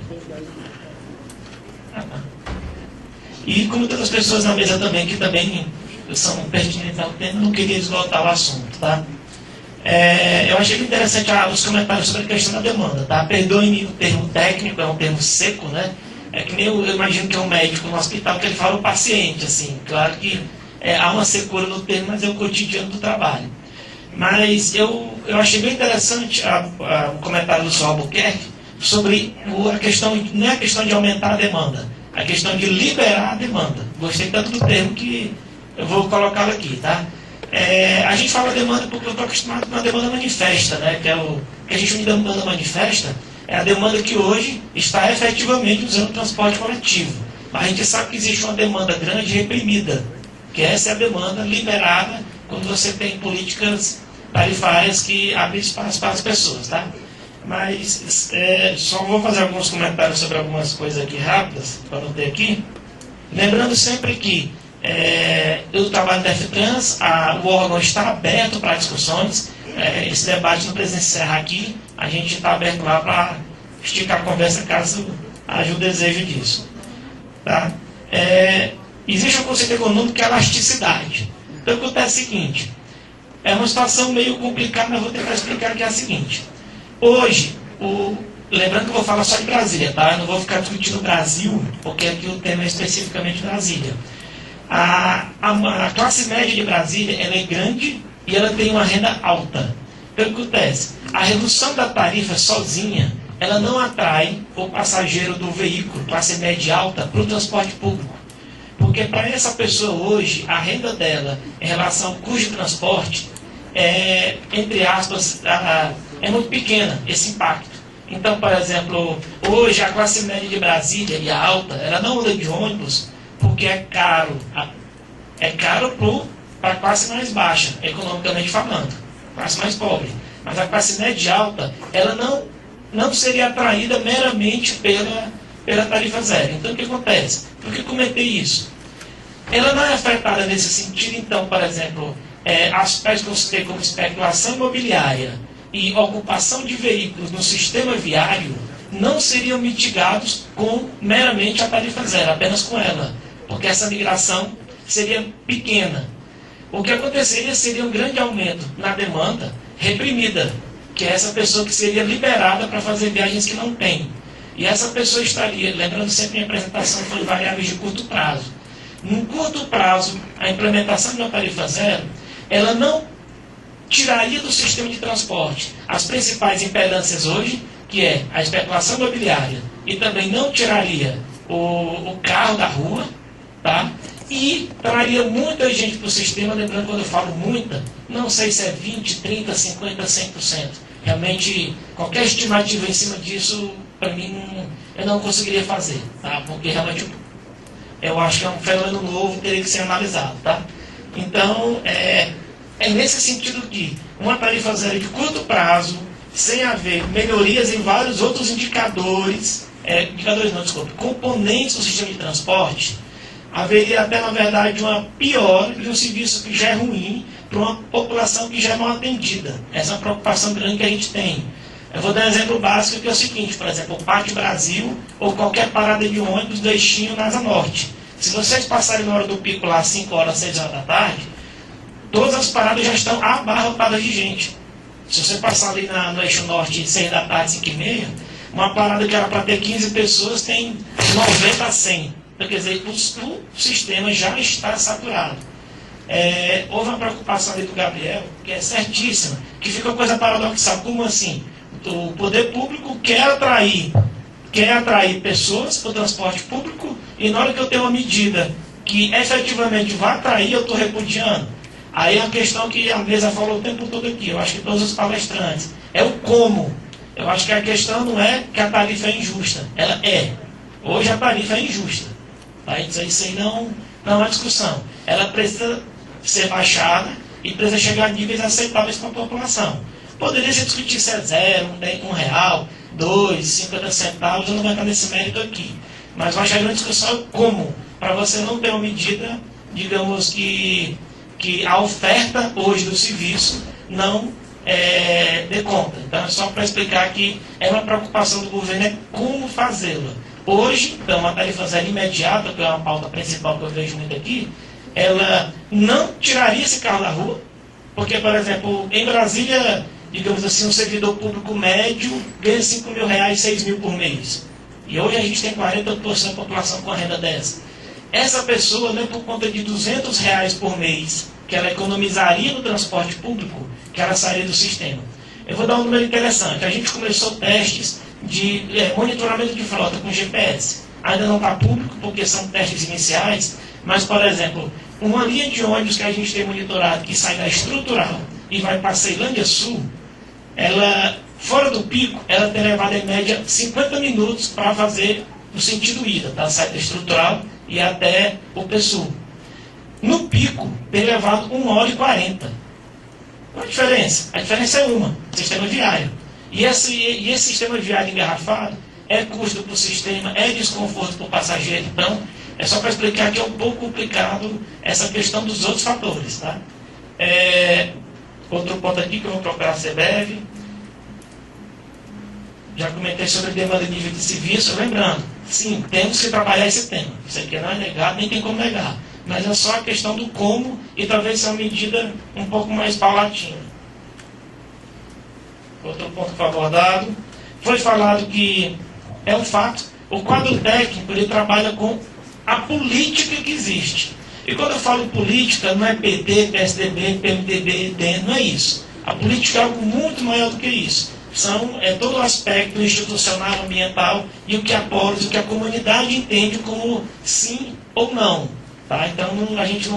E como todas as pessoas na mesa também, que também são pertinentes ao tema, não queria esgotar o assunto, tá? Eu achei interessante os comentários sobre a questão da demanda, tá? Perdoe-me o termo técnico, é um termo seco, né? É que nem eu imagino que é um médico no hospital que ele fala o paciente, assim. Claro que há uma secura no termo, mas é o cotidiano do trabalho. Mas eu achei bem interessante o comentário do senhor Albuquerque, sobre a questão, não é a questão de aumentar a demanda, a questão de liberar a demanda. Gostei tanto do termo que eu vou colocá-lo aqui, tá? A gente fala demanda porque eu estou acostumado com a demanda manifesta, né? Que é o que a gente chama de demanda manifesta, é a demanda que hoje está efetivamente usando o transporte coletivo. Mas a gente sabe que existe uma demanda grande reprimida, que essa é a demanda liberada quando você tem políticas tarifárias que abrem espaço para as pessoas, tá? Mas só vou fazer alguns comentários sobre algumas coisas aqui rápidas, para não ter aqui. Lembrando sempre que eu trabalho no DEFTRANS, o órgão está aberto para discussões. Esse debate não precisa encerrar aqui, a gente está aberto lá para esticar a conversa caso haja o desejo disso. Tá? Existe um conceito econômico que é a elasticidade. Então o que acontece é o seguinte, é uma situação meio complicada, mas vou tentar explicar que é a seguinte. Hoje, lembrando que eu vou falar só de Brasília, tá? Eu não vou ficar discutindo o Brasil, porque aqui o tema é especificamente Brasília. A classe média de Brasília, ela é grande e ela tem uma renda alta. Então o que acontece? A redução da tarifa sozinha, ela não atrai o passageiro do veículo, classe média alta, para o transporte público. Porque para essa pessoa hoje, a renda dela em relação ao custo de transporte é, entre aspas, é muito pequena, esse impacto. Então, por exemplo, hoje a classe média de Brasília e a alta, ela não anda de ônibus porque é caro. É caro para a classe mais baixa, economicamente falando, classe mais pobre. Mas a classe média e alta, ela não seria atraída meramente pela tarifa zero. Então, o que acontece? Por que comentei isso? Ela não é afetada nesse sentido, então, por exemplo, aspectos que eu citei como especulação imobiliária e ocupação de veículos no sistema viário não seriam mitigados com meramente a tarifa zero, apenas com ela, porque essa migração seria pequena. O que aconteceria seria um grande aumento na demanda reprimida, que é essa pessoa que seria liberada para fazer viagens que não tem. E essa pessoa estaria, lembrando sempre que a apresentação foi variáveis de curto prazo. No curto prazo, a implementação de uma tarifa zero, ela não tiraria do sistema de transporte as principais impedâncias hoje, que é a especulação imobiliária, e também não tiraria o carro da rua, tá? E traria muita gente para o sistema, lembrando quando eu falo muita, não sei se é 20, 30, 50, 100%. Realmente, qualquer estimativa em cima disso, para mim, eu não conseguiria fazer, tá? Porque realmente eu acho que é um fenômeno novo, teria que ser analisado, tá? Então, é nesse sentido que uma tarifa zero de curto prazo, sem haver melhorias em vários outros componentes do sistema de transporte, haveria até, na verdade, uma piora de um serviço que já é ruim para uma população que já é mal atendida. Essa é uma preocupação grande que a gente tem. Eu vou dar um exemplo básico que é o seguinte, por exemplo, o Parque Brasil ou qualquer parada de ônibus destino na Asa Norte. Se vocês passarem na hora do pico lá, 5 horas, 6 horas da tarde, todas as paradas já estão abarrotadas de gente. Se você passar ali no eixo norte, 6 da tarde, 5 e meia, uma parada que era para ter 15 pessoas tem 90 a 100. Então, quer dizer, o sistema já está saturado. Houve uma preocupação ali do Gabriel, que é certíssima, que fica uma coisa paradoxal. Como assim? O poder público quer atrair pessoas para o transporte público e na hora que eu tenho uma medida que efetivamente vai atrair, eu estou repudiando. Aí é a questão que a mesa falou o tempo todo aqui, eu acho que todos os palestrantes, é o como. Eu acho que a questão não é que a tarifa é injusta, ela é. Hoje a tarifa é injusta. Tá? Isso aí não é uma discussão. Ela precisa ser baixada e precisa chegar a níveis aceitáveis para a população. Poderia se discutir se é 0, R$1, 2, 50 centavos, eu não vou entrar nesse mérito aqui. Mas eu acho que a grande discussão é como, para você não ter uma medida, digamos que a oferta hoje do serviço não dê conta. Então é só para explicar que é uma preocupação do governo, é como fazê-la. Hoje, então, a tarifa zero imediata, que é uma pauta principal que eu vejo muito aqui, ela não tiraria esse carro da rua, porque, por exemplo, em Brasília, digamos assim, um servidor público médio ganha R$5.000, 6 mil por mês. E hoje a gente tem 40% da população com a renda dessa. Essa pessoa, não é por conta de R$200 por mês que ela economizaria no transporte público, que ela sairia do sistema. Eu vou dar um número interessante. A gente começou testes de monitoramento de frota com GPS. Ainda não está público porque são testes iniciais, mas, por exemplo, uma linha de ônibus que a gente tem monitorado, que sai da Estrutural e vai para a Ceilândia Sul, ela, fora do pico, ela tem levado em média 50 minutos para fazer o sentido ida, da saída Estrutural e até o PSUL. No pico, tem levado 1h40. Qual a diferença? A diferença é uma, sistema viário. E esse sistema viário engarrafado é custo para o sistema, é desconforto para o passageiro. Então, é só para explicar que é um pouco complicado essa questão dos outros fatores. Tá? Outro ponto aqui que eu vou procurar ser breve. Já comentei sobre a demanda de nível de serviço. Lembrando, sim, temos que trabalhar esse tema. Isso aqui não é negado, nem tem como negar. Mas é só a questão do como e talvez seja uma medida um pouco mais paulatina. Outro ponto que foi abordado. Foi falado que é um fato, o quadro técnico ele trabalha com a política que existe. E quando eu falo política, não é PT, PSDB, PMDB, DEM, não é isso. A política é algo muito maior do que isso. É todo o aspecto institucional, ambiental e o que a polis, o que a comunidade entende como sim ou não. Tá? Então, quando a gente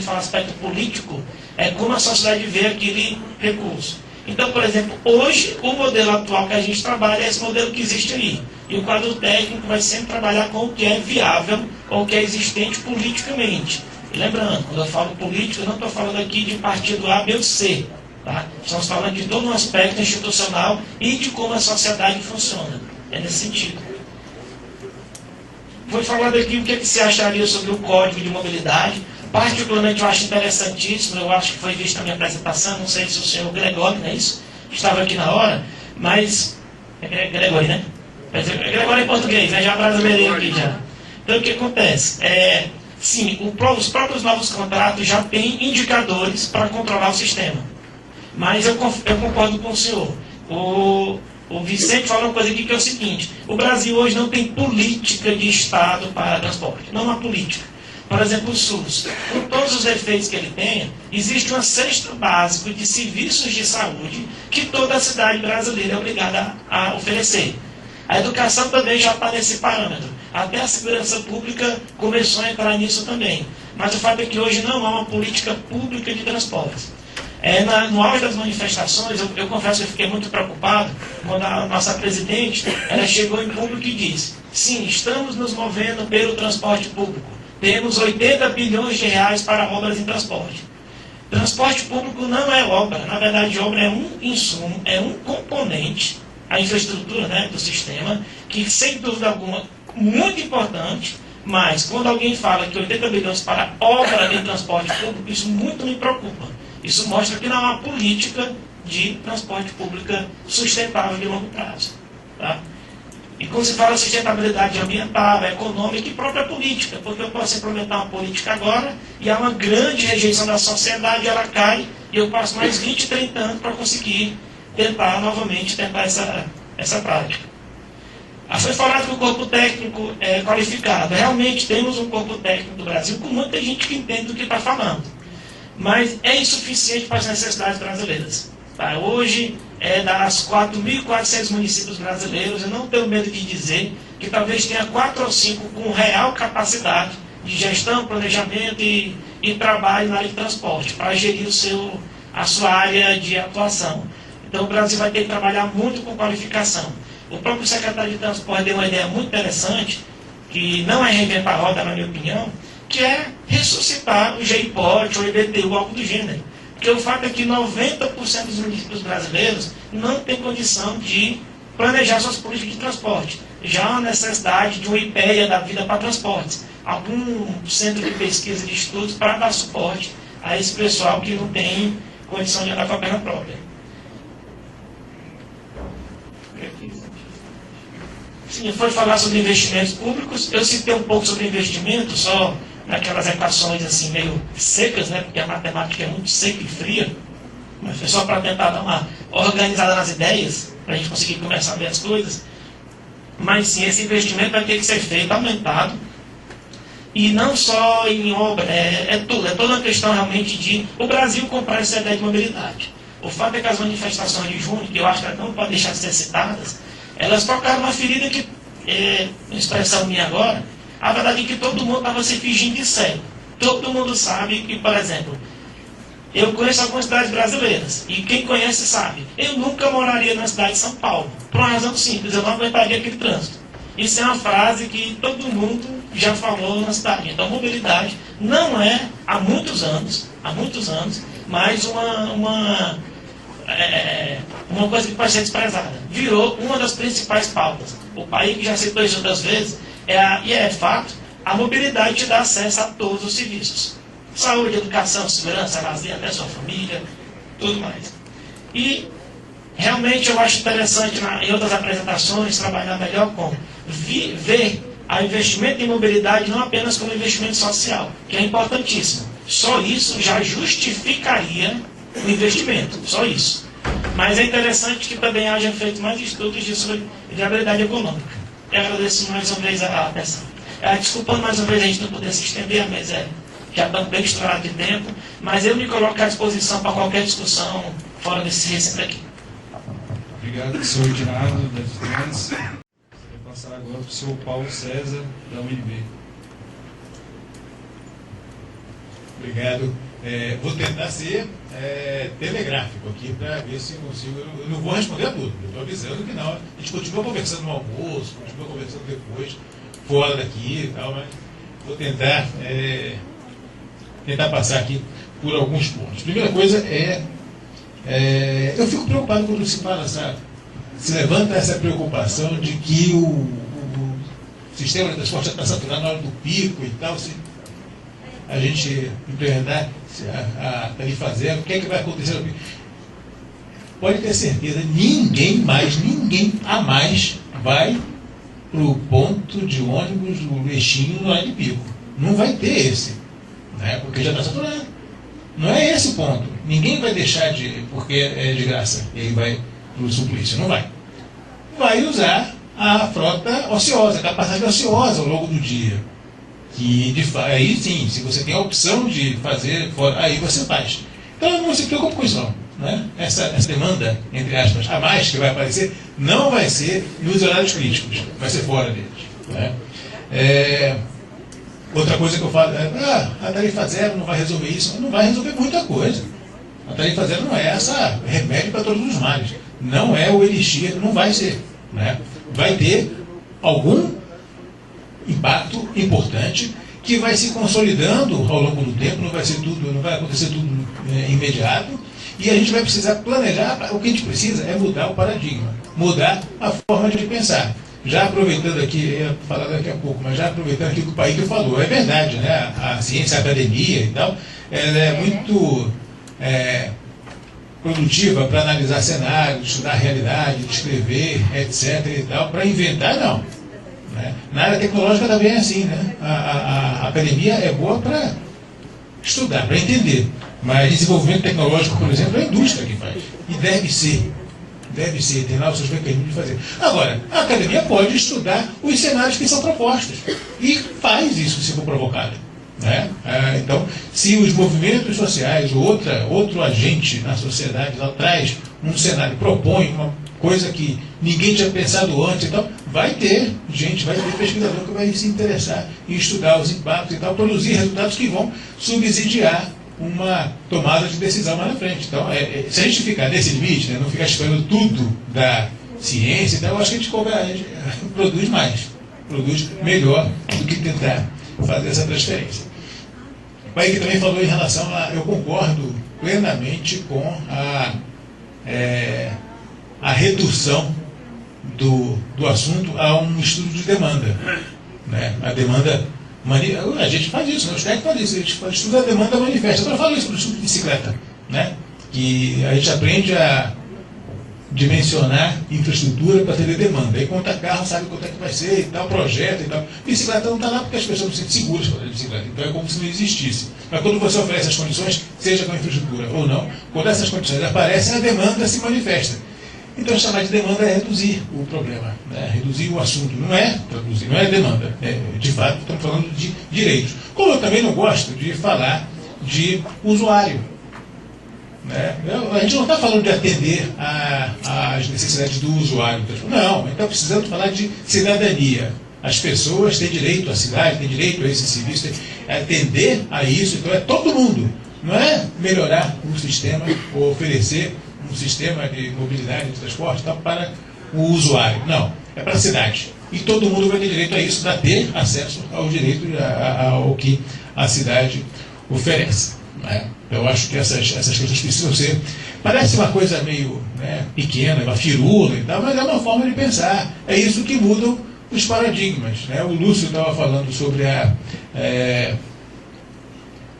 fala aspecto político, é como a sociedade vê aquele recurso. Então, por exemplo, hoje, o modelo atual que a gente trabalha é esse modelo que existe aí. E o quadro técnico vai sempre trabalhar com o que é viável ou o que é existente politicamente. E lembrando, quando eu falo político, eu não estou falando aqui de partido A, B ou C. Tá? Estamos falando de todo um aspecto institucional e de como a sociedade funciona. É nesse sentido. Foi falado aqui o que se acharia sobre o Código de Mobilidade. Particularmente eu acho interessantíssimo, eu acho que foi visto na minha apresentação, não sei se o senhor Gregório, não é isso? Estava aqui na hora, mas... Gregório, né? Gregório em português, né? Já brasileiro aqui já. Então o que acontece? Sim, os próprios novos contratos já têm indicadores para controlar o sistema. Mas eu concordo com o senhor. O Vicente falou uma coisa aqui que é o seguinte: o Brasil hoje não tem política de Estado para transporte. Não há política. Por exemplo, o SUS, com todos os efeitos que ele tenha, existe um cesto básico de serviços de saúde que toda a cidade brasileira é obrigada a oferecer. A educação também já está nesse parâmetro. Até a segurança pública começou a entrar nisso também. Mas o fato é que hoje não há uma política pública de transportes. No auge das manifestações, eu confesso que eu fiquei muito preocupado quando a nossa presidente ela chegou em público e disse: sim, estamos nos movendo pelo transporte público. Temos 80 bilhões de reais para obras em transporte. Transporte público não é obra. Na verdade, obra é um insumo, é um componente, a infraestrutura, né, do sistema, que, sem dúvida alguma, muito importante, mas quando alguém fala que 80 bilhões para obra em transporte público, isso muito me preocupa. Isso mostra que não há uma política de transporte público sustentável de longo prazo. Tá? E quando se fala sustentabilidade ambiental, econômica e própria política, porque eu posso implementar uma política agora e há uma grande rejeição da sociedade, ela cai e eu passo mais 20, 30 anos para conseguir tentar essa prática. Foi falado que o corpo técnico é qualificado. Realmente temos um corpo técnico do Brasil com muita gente que entende do que está falando. Mas é insuficiente para as necessidades brasileiras. Tá? Hoje, das 4.400 municípios brasileiros, eu não tenho medo de dizer que talvez tenha 4 ou 5 com real capacidade de gestão, planejamento e trabalho na área de transporte, para gerir a sua área de atuação. Então o Brasil vai ter que trabalhar muito com qualificação. O próprio secretário de Transporte deu uma ideia muito interessante, que não é reinventar a roda, na minha opinião, que é ressuscitar o GIPOT ou o IBTU, algo do gênero. Porque o fato é que 90% dos municípios brasileiros não têm condição de planejar suas políticas de transporte. Já há uma necessidade de uma IPEA da vida para transportes. Algum centro de pesquisa e de estudos para dar suporte a esse pessoal que não tem condição de andar com a perna própria. Sim, foi falar sobre investimentos públicos. Eu citei um pouco sobre investimento, só naquelas equações assim meio secas, né? Porque a matemática é muito seca e fria. Mas foi só para tentar dar uma organizada nas ideias, para a gente conseguir começar a ver as coisas. Mas sim, esse investimento vai ter que ser feito, aumentado. E não só em obra, é toda uma questão realmente de o Brasil comprar essa ideia de mobilidade. O fato é que as manifestações de junho, que eu acho que não podem deixar de ser citadas, Elas tocaram uma ferida que, expressão minha agora, a verdade é que todo mundo estava se fingindo de cego. Todo mundo sabe que, por exemplo, eu conheço algumas cidades brasileiras, e quem conhece sabe, eu nunca moraria na cidade de São Paulo, por uma razão simples, eu não aguentaria aquele trânsito. Isso é uma frase que todo mundo já falou na cidade. Então, mobilidade não é, há muitos anos, mais uma coisa que pode ser desprezada. Virou uma das principais pautas. O país, que já citou isso outras vezes, e é fato, a mobilidade te dá acesso a todos os serviços. Saúde, educação, segurança, lazer, até sua família, tudo mais. E realmente eu acho interessante em outras apresentações trabalhar melhor com ver o investimento em mobilidade não apenas como investimento social, que é importantíssimo. Só isso já justificaria o investimento, só isso. Mas é interessante que também haja feito mais estudos de viabilidade econômica. Eu agradeço mais uma vez a atenção. Desculpando mais uma vez a gente não poder se estender, mas já estamos bem estourados de tempo, mas eu me coloco à disposição para qualquer discussão fora desse recinto aqui. Obrigado, senhor Edinardo, da Estudantes. Vou passar agora para o senhor Paulo César, da UNB. Obrigado. Vou tentar ser telegráfico aqui para ver se consigo. Eu não vou responder a tudo, eu estou avisando que não. A gente continua conversando no almoço, continua conversando depois, fora daqui e tal, mas vou tentar passar aqui por alguns pontos. Primeira coisa eu fico preocupado quando se fala, sabe? Se levanta essa preocupação de que o sistema de transporte está saturado na hora do pico e tal, se a gente implementar a tarifa zero, o que é que vai acontecer no pico? Pode ter certeza, ninguém a mais vai para o ponto de ônibus do eixinho no horário de pico. Não vai ter esse, né? Porque já está saturado. Não é esse o ponto. Ninguém vai deixar porque é de graça, e aí vai para o suplício. Não vai. Vai usar a frota ociosa, a capacidade ociosa ao longo do dia. Aí sim, se você tem a opção de fazer, aí você faz. Então não se preocupe com isso não. Né? Essa demanda, entre aspas, a mais que vai aparecer, não vai ser nos horários críticos, vai ser fora deles. Né? Outra coisa que eu falo a tarifa zero não vai resolver isso. Não vai resolver muita coisa. A tarifa zero não é essa remédio para todos os males. Não é o elixir, não vai ser. Né? Vai ter algum impacto importante que vai se consolidando ao longo do tempo, não vai acontecer tudo imediato, e a gente vai precisar planejar. O que a gente precisa é mudar o paradigma, mudar a forma de pensar. Já aproveitando aqui, ia falar daqui a pouco, mas já aproveitando aqui o que o Paíque falou, é verdade, né? A ciência, a academia e tal, ela é muito produtiva para analisar cenários, estudar a realidade, descrever, etc. e tal, para inventar, não. Né? Na área tecnológica também é assim, né? A academia é boa para estudar, para entender, mas desenvolvimento tecnológico, por exemplo, é a indústria que faz, e deve ser, tem lá os seus mecanismos de fazer. Agora, a academia pode estudar os cenários que são propostos, e faz isso se for provocado. Né? Então, se os movimentos sociais ou outro agente na sociedade lá traz um cenário, propõe uma coisa que ninguém tinha pensado antes e tal, vai ter pesquisador que vai se interessar em estudar os impactos e tal, produzir resultados que vão subsidiar uma tomada de decisão lá na frente. Então, se a gente ficar nesse limite, né, não ficar esperando tudo da ciência, então eu acho que a gente produz mais, produz melhor do que tentar fazer essa transferência. O Paíque também falou em relação eu concordo plenamente com a redução do assunto a um estudo de demanda. Né? A demanda, a gente faz isso, né? Os técnicos fazem isso, a gente estuda a demanda manifesta. Eu falo isso no estudo de bicicleta, né? Que a gente aprende a dimensionar infraestrutura para atender demanda. Aí conta carro, sabe quanto é que vai ser e tal, projeto e tal. Bicicleta não está lá porque as pessoas não se sentem seguras para a bicicleta. Então é como se não existisse. Mas quando você oferece as condições, seja com a infraestrutura ou não, quando essas condições aparecem, a demanda se manifesta. Então chamar de demanda é reduzir o problema, né? Reduzir o assunto. Não é traduzir, não é demanda. De fato, estamos falando de direitos. Como eu também não gosto de falar de usuário. Né? A gente não está falando de atender às necessidades do usuário. Não, a gente está precisando falar de cidadania. As pessoas têm direito à cidade, têm direito a esse serviço, atender a isso, então é todo mundo. Não é melhorar um sistema ou oferecer um sistema de mobilidade, de transporte para o usuário. Não, é para a cidade. E todo mundo vai ter direito a isso, a ter acesso ao direito ao que a cidade oferece. Né? Eu acho que essas coisas precisam ser... Parece uma coisa meio pequena, uma firula e tal, mas é uma forma de pensar. É isso que mudam os paradigmas. Né? O Lúcio estava falando sobre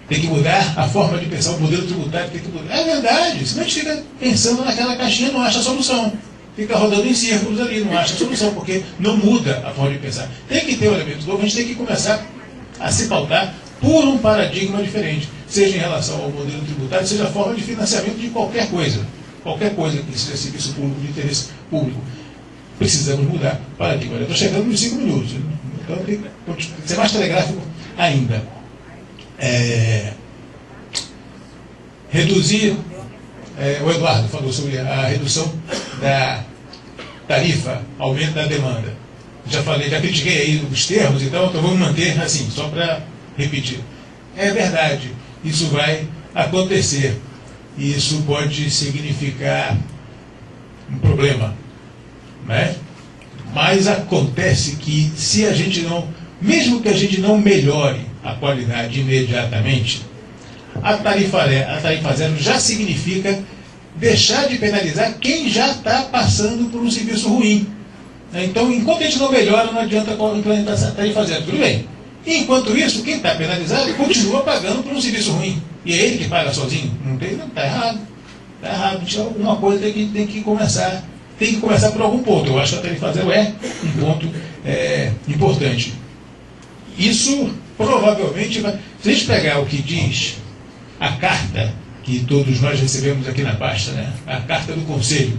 tem que mudar a forma de pensar, o modelo tributário tem que mudar. É verdade, senão a gente fica pensando naquela caixinha e não acha a solução. Fica rodando em círculos ali, não acha a solução, porque não muda a forma de pensar. Tem que ter um elemento novo, a gente tem que começar a se pautar por um paradigma diferente, seja em relação ao modelo tributário, seja a forma de financiamento de qualquer coisa que seja serviço público, de interesse público. Precisamos mudar o paradigma. Eu estou chegando nos 5 minutos, então tem que ser mais telegráfico ainda. Reduzir, o Eduardo falou sobre a redução da tarifa, aumento da demanda. Já critiquei aí os termos, então vamos manter assim, só para repetir. É verdade, isso vai acontecer. Isso pode significar um problema, né? Mas acontece que se a gente não, mesmo que a gente não melhore a qualidade imediatamente, a tarifa zero já significa deixar de penalizar quem já está passando por um serviço ruim. Então, enquanto a gente não melhora, não adianta implementar essa tarifa zero. Tudo bem. E, enquanto isso, quem está penalizado continua pagando por um serviço ruim. E é ele que paga sozinho? Não está errado. Está errado. Então, alguma coisa tem que começar. Tem que começar por algum ponto. Eu acho que a tarifa zero é um ponto importante. Isso provavelmente vai... Se a gente pegar o que diz a carta que todos nós recebemos aqui na pasta, né? A carta do Conselho,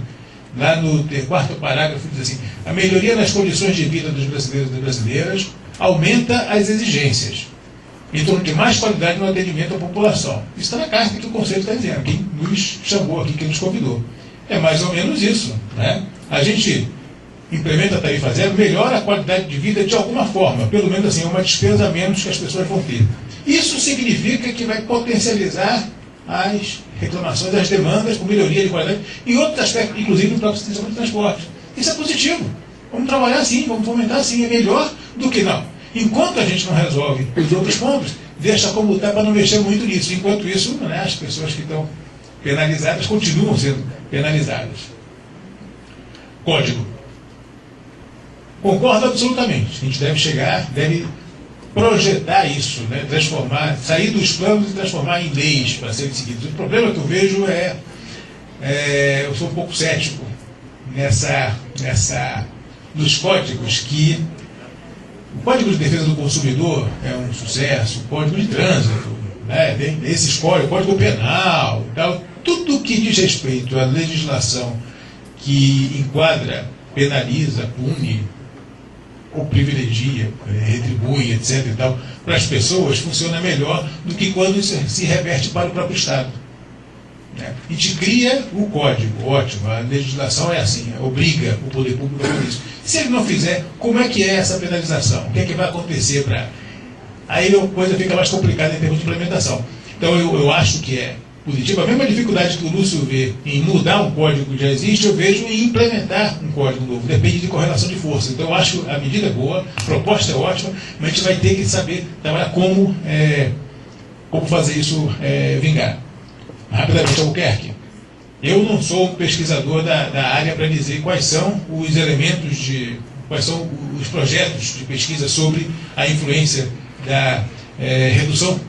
lá no 4º parágrafo, diz assim: a melhoria nas condições de vida dos brasileiros e das brasileiras aumenta as exigências em torno de mais qualidade no atendimento à população. Isso está na carta que o Conselho está dizendo, quem nos chamou aqui, quem nos convidou. É mais ou menos isso. Né? A gente implementa a tarifa zero, melhora a qualidade de vida de alguma forma, pelo menos assim, é uma despesa a menos que as pessoas vão ter. Isso significa que vai potencializar as reclamações, as demandas por melhoria de qualidade e outros aspectos, inclusive no próprio sistema de transporte. Isso é positivo. Vamos trabalhar assim, vamos fomentar assim, é melhor do que não. Enquanto a gente não resolve os outros pontos, deixa como está para não mexer muito nisso. Enquanto isso, né, as pessoas que estão penalizadas continuam sendo penalizadas. Código. Concordo absolutamente. A gente deve projetar isso, né? Transformar, sair dos planos e transformar em leis para serem seguidos. O problema que eu vejo eu sou um pouco cético nos códigos que... O Código de Defesa do Consumidor é um sucesso, o Código de Trânsito, né? Esses códigos, Código Penal e tal, tudo que diz respeito à legislação que enquadra, penaliza, pune, ou privilegia, retribui, etc. e tal, para as pessoas funciona melhor do que quando isso se reverte para o próprio Estado. Né? A gente cria o código, ótimo, a legislação é assim, obriga o poder público a fazer isso. Se ele não fizer, como é que é essa penalização? O que é que vai acontecer para... Aí a coisa fica mais complicada em termos de implementação. Então eu acho que é positivo. A mesma dificuldade que o Lúcio vê em mudar um código que já existe, eu vejo em implementar um código novo. Depende de correlação de forças. Então eu acho a medida boa, a proposta é ótima, mas a gente vai ter que saber trabalhar como fazer isso vingar. Rapidamente, Albuquerque. Eu não sou um pesquisador da área para dizer quais são os elementos quais são os projetos de pesquisa sobre a influência da redução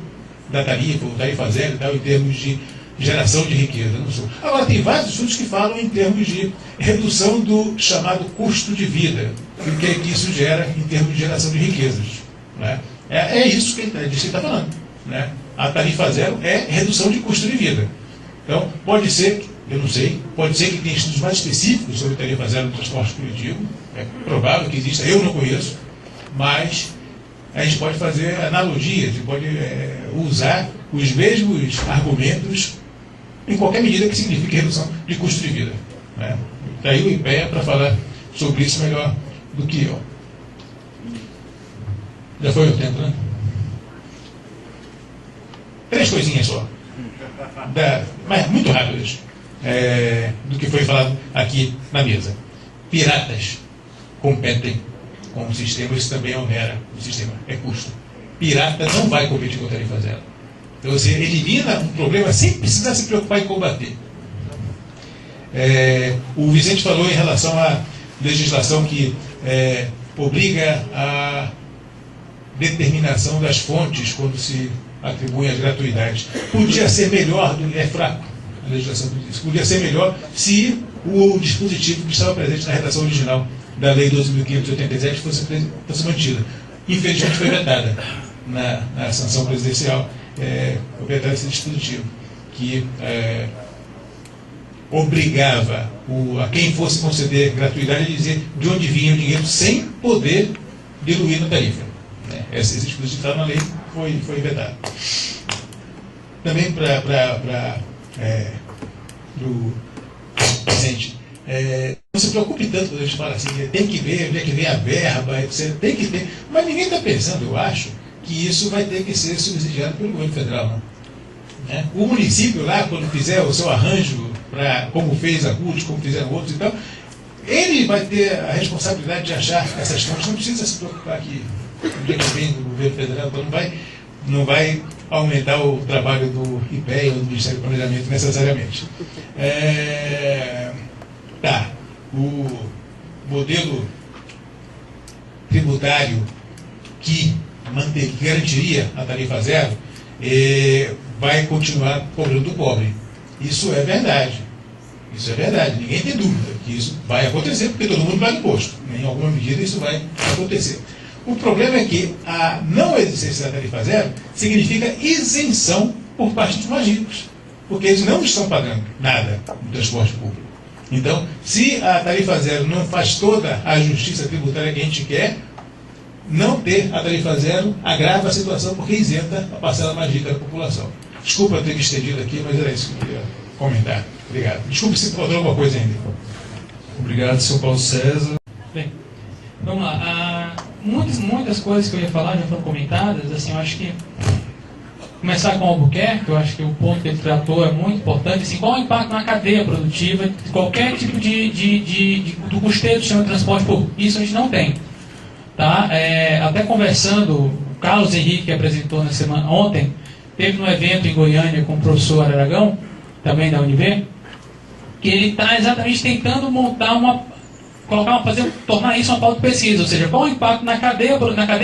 da tarifa, ou tarifa zero e tal, em termos de geração de riqueza. Não sou. Agora, tem vários estudos que falam em termos de redução do chamado custo de vida, o que é que isso gera em termos de geração de riquezas. Né? É isso que ele está falando. Né? A tarifa zero é redução de custo de vida. Então, pode ser, eu não sei, pode ser que tenha estudos mais específicos sobre tarifa zero no transporte coletivo, é provável que exista, eu não conheço, mas a gente pode fazer analogias, pode usar os mesmos argumentos em qualquer medida que signifique redução de custo de vida. Né? Daí o IPEA para falar sobre isso melhor do que eu. Já foi o tempo, né? 3 coisinhas só. Mas muito rápidas. Do que foi falado aqui na mesa. Piratas competem com o sistema, isso também onera o sistema, é custo. Pirata não vai competir com a tarifa zero. Então você elimina um problema sem precisar se preocupar em combater. O Vicente falou em relação à legislação que obriga a determinação das fontes quando se atribuem as gratuidades. Podia ser melhor, é fraco a legislação disso, podia ser melhor se o dispositivo que estava presente na redação original da Lei 12.587 fosse mantida. Infelizmente foi vetada na sanção presidencial, foi vetado esse dispositivo, que obrigava a quem fosse conceder gratuidade a dizer de onde vinha o dinheiro sem poder diluir na tarifa. Esse dispositivo estava na lei, foi vetado. Também para o Vicente, não se preocupe tanto quando a gente fala assim, tem que ver onde é que vem a verba, etc. Tem que ter, mas ninguém está pensando, eu acho, que isso vai ter que ser subsidiado pelo governo federal. Não? O município lá, quando fizer o seu arranjo, como fez a CUT, como fizeram outros e tal, ele vai ter a responsabilidade de achar essas fontes, não precisa se preocupar que onde é que vem do governo federal, então não vai aumentar o trabalho do IPEA ou do Ministério do Planejamento necessariamente. O modelo tributário que garantiria a tarifa zero vai continuar cobrando o pobre. Isso é verdade. Isso é verdade. Ninguém tem dúvida que isso vai acontecer, porque todo mundo paga imposto. Em alguma medida isso vai acontecer. O problema é que a não existência da tarifa zero significa isenção por parte dos mais ricos, porque eles não estão pagando nada no transporte público. Então, se a tarifa zero não faz toda a justiça tributária que a gente quer, não ter a tarifa zero agrava a situação, porque isenta a parcela mais rica da população. Desculpa ter me estendido aqui, mas era isso que eu queria comentar. Obrigado. Desculpe se faltou alguma coisa ainda. Obrigado, senhor Paulo César. Bem, vamos lá. Muitas coisas que eu ia falar já foram comentadas. Assim, eu acho que começar com o Albuquerque, eu acho que o ponto que ele tratou é muito importante. Assim, qual é o impacto na cadeia produtiva de qualquer tipo do custeio do sistema de transporte público? Isso a gente não tem. Tá? Até conversando, o Carlos Henrique, que apresentou ontem, teve um evento em Goiânia com o professor Aragão, também da UNB, que ele está exatamente tentando montar tornar isso uma pauta de pesquisa, ou seja, qual o impacto na cadeia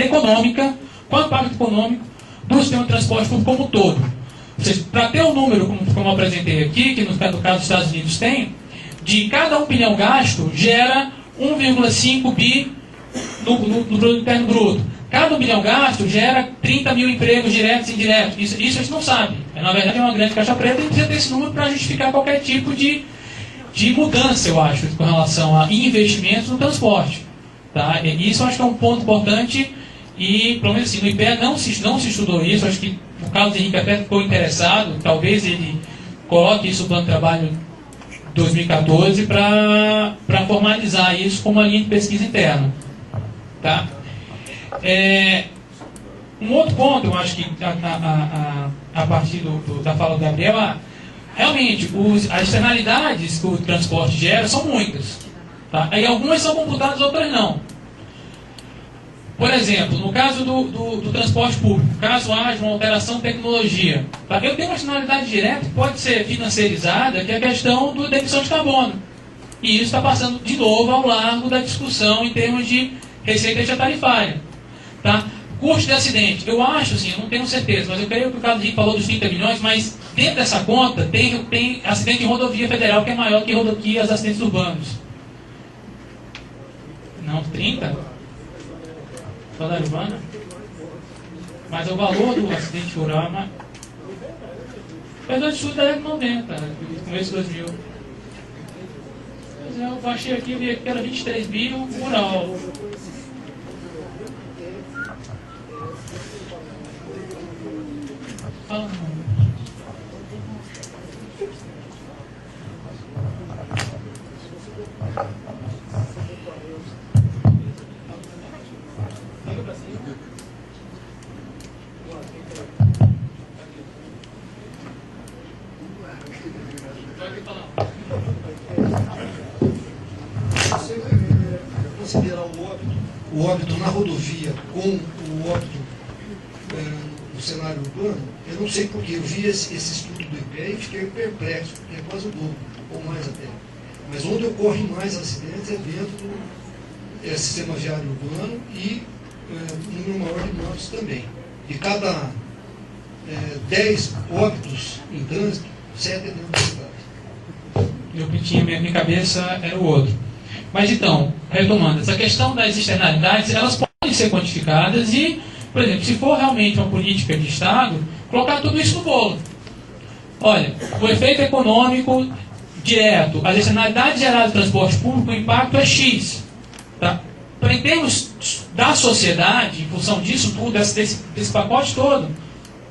econômica, qual o impacto econômico do sistema de transporte público como um todo. Ou seja, para ter um número, como eu apresentei aqui, que no caso dos Estados Unidos tem, de cada 1 bilhão gasto, gera 1,5 bi no produto interno bruto. Cada 1 bilhão gasto gera 30 mil empregos diretos e indiretos. Isso a gente não sabe. Na verdade é uma grande caixa preta e precisa ter esse número para justificar qualquer tipo de mudança, eu acho, com relação a investimentos no transporte. Tá? E isso eu acho que é um ponto importante e, pelo menos assim, no IPEA não se estudou isso. Acho que o Carlos Henrique até ficou interessado, talvez ele coloque isso no plano de trabalho 2014 para formalizar isso como uma linha de pesquisa interna. Tá? Um outro ponto, eu acho que a partir da fala do Gabriel, realmente, as externalidades que o transporte gera são muitas. Tá? E algumas são computadas, outras não. Por exemplo, no caso do transporte público, caso haja uma alteração de tecnologia, tá? Eu tenho uma externalidade direta que pode ser financiarizada, que é a questão da emissão de carbono. E isso está passando de novo ao largo da discussão em termos de receita tarifária. Tá? Custo de acidente, eu acho, assim, eu não tenho certeza, mas eu creio que o Carlos Henrique falou dos 30 milhões, mas dentro dessa conta tem acidente em rodovia federal que é maior que os acidentes urbanos. Não, 30? Só da urbana? Mas o valor do acidente rural é mais... Perdão de estudo da década de 90, começo de 2000. Mas eu baixei aqui e vi que era 23 mil rural. Você considerar o óbito na rodovia com o óbito no cenário urbano, eu não sei porque eu vi esse estudo do IPE e fiquei perplexo, porque é quase o dobro, ou mais até. Mas onde ocorrem mais acidentes é dentro do sistema viário urbano e um número maior de mortes também. De cada 10 óbitos em trânsito, 7 é dentro da cidade. Eu que tinha minha cabeça era o outro. Mas então, retomando, essa questão das externalidades, elas podem ser quantificadas e, por exemplo, se for realmente uma política de Estado, colocar tudo isso no bolo. Olha, o efeito econômico direto, as externalidades geradas no transporte público, o impacto é X. Tá? Então, em termos da sociedade, em função disso tudo, desse pacote todo,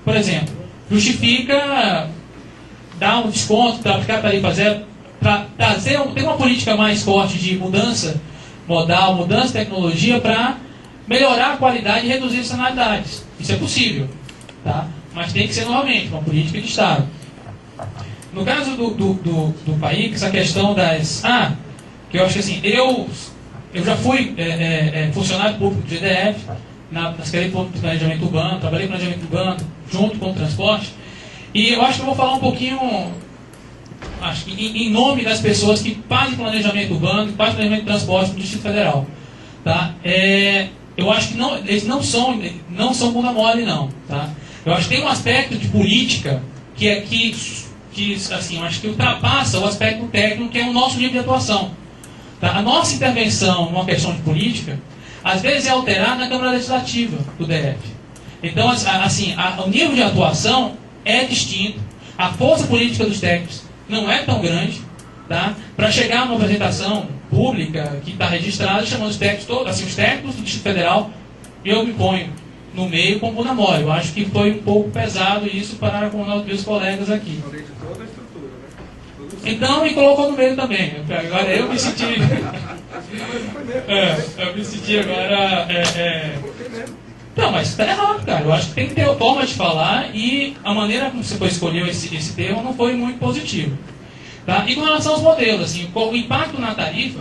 por exemplo, justifica dar um desconto para aplicar a tarifa zero, para ter uma política mais forte de mudança modal, mudança de tecnologia para melhorar a qualidade e reduzir as externalidades. Isso é possível, tá? Mas tem que ser novamente uma política de Estado. No caso do país, essa questão das... que eu acho que assim, eu já fui funcionário público do GDF, na Secretaria Pública de Planejamento Urbano, trabalhei com planejamento urbano junto com o transporte, e eu acho que eu vou falar um pouquinho, acho que em nome das pessoas que fazem planejamento urbano, que fazem planejamento de transporte no Distrito Federal. Tá? Eu acho que eles não são bunda mole, não. Tá? Eu acho que tem um aspecto de política que assim, eu acho que ultrapassa o aspecto técnico, que é o nosso nível de atuação. Tá? A nossa intervenção numa questão de política, às vezes é alterada na Câmara Legislativa do DF. Então, assim, o nível de atuação é distinto, a força política dos técnicos não é tão grande, tá? Para chegar numa apresentação pública que está registrada, chamando os técnicos todos, assim, os técnicos do Distrito Federal, eu me ponho no meio com bunda mole. Eu acho que foi um pouco pesado isso para com os meus colegas aqui. Então me colocou no meio também. Agora eu me senti. Eu me senti agora. Não, mas está errado, cara. Eu acho que tem que ter forma de falar e a maneira como você foi escolher esse termo não foi muito positivo. Tá? E com relação aos modelos, assim, o impacto na tarifa,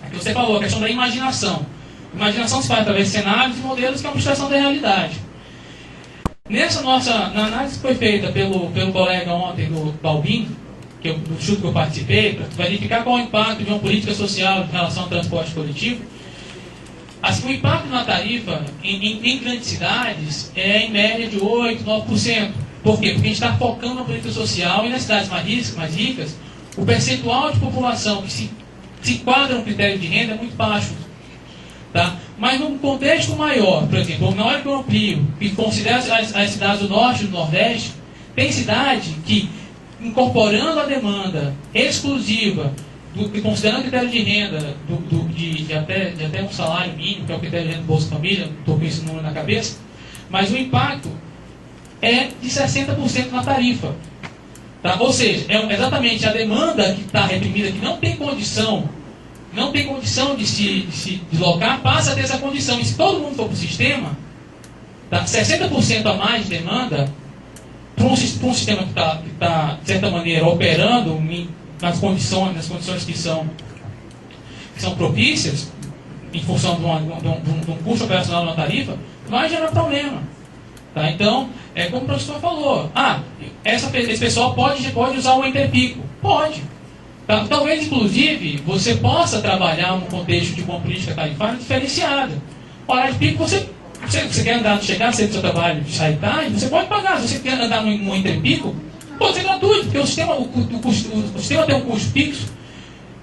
é que você falou, a questão da imaginação. Imaginação se faz através de cenários e modelos, que é uma abstração da realidade. Na análise que foi feita pelo colega ontem, do Balbin, do estudo que eu participei, para verificar qual é o impacto de uma política social em relação ao transporte coletivo, assim, o impacto na tarifa em grandes cidades é em média de 8%, 9%. Por quê? Porque a gente está focando na política social e nas cidades mais ricas, o percentual de população que se enquadra no critério de renda é muito baixo. Tá? Mas num contexto maior, por exemplo, na hora que eu amplio e considero as cidades do Norte e do Nordeste, tem cidade que, incorporando a demanda exclusiva, considerando o critério de renda de até um salário mínimo, que é o critério de renda do Bolsa Família, estou com esse número na cabeça, mas o impacto é de 60% na tarifa. Tá? Ou seja, é exatamente a demanda que está reprimida, que não tem condição de se deslocar, passa a ter essa condição. E se todo mundo for para o sistema, tá? 60% a mais de demanda, para um sistema que está, de certa maneira, operando nas condições que são propícias, em função de um custo operacional de uma tarifa, vai gerar problema. Tá? Então, é como o professor falou, esse pessoal pode usar o entrepico. Pode. Tá? Talvez, inclusive, você possa trabalhar no contexto de uma política tarifária diferenciada. Horário de pico, você quer chegar cedo do seu trabalho e sair tarde, você pode pagar. Se você quer andar no entrepico, pode ser gratuito, porque o sistema tem um custo fixo,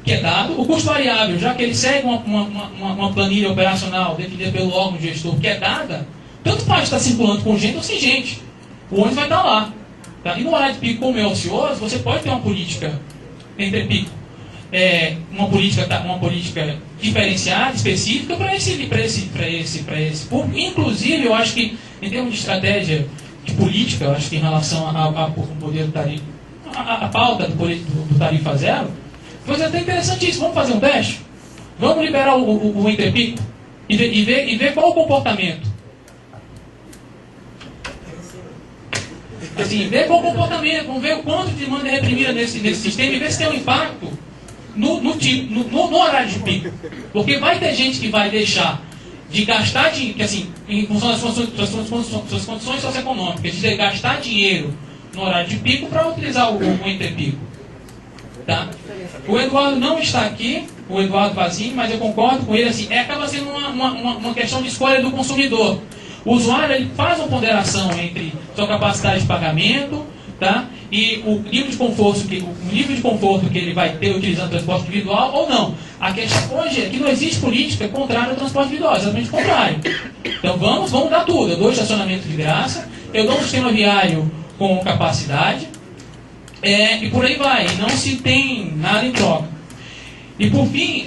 que é dado, o custo variável, já que ele segue uma planilha operacional definida pelo órgão gestor, que é dada, tanto faz estar circulando com gente ou sem gente. O ônibus vai estar lá. Tá? E no horário de pico, como é ocioso, você pode ter uma política entre pico, uma política diferenciada, específica para esse público. Inclusive, eu acho que, em termos de estratégia de política, eu acho que em relação ao modelo tarifa, a pauta do tarifa zero, foi até interessantíssimo. Vamos fazer um teste? Vamos liberar o entrepico e ver qual o comportamento. assim, ver qual o comportamento, vamos ver o quanto de demanda é reprimida nesse sistema e ver se tem um impacto no horário de pico. Porque vai ter gente que vai deixar de gastar dinheiro, que assim, em função das suas condições socioeconômicas, de gastar dinheiro no horário de pico para utilizar o entrepico. Tá? O Eduardo não está aqui, o Eduardo Vazini, mas eu concordo com ele, assim, acaba sendo uma questão de escolha do consumidor. O usuário ele faz uma ponderação entre sua capacidade de pagamento, tá? E o nível de conforto que ele vai ter utilizando o transporte individual ou não. A questão hoje é que não existe política contrária ao transporte individual, exatamente o contrário. Então vamos dar tudo. Eu dou estacionamento de graça, eu dou um sistema viário com capacidade, e por aí vai. E não se tem nada em troca. E por fim,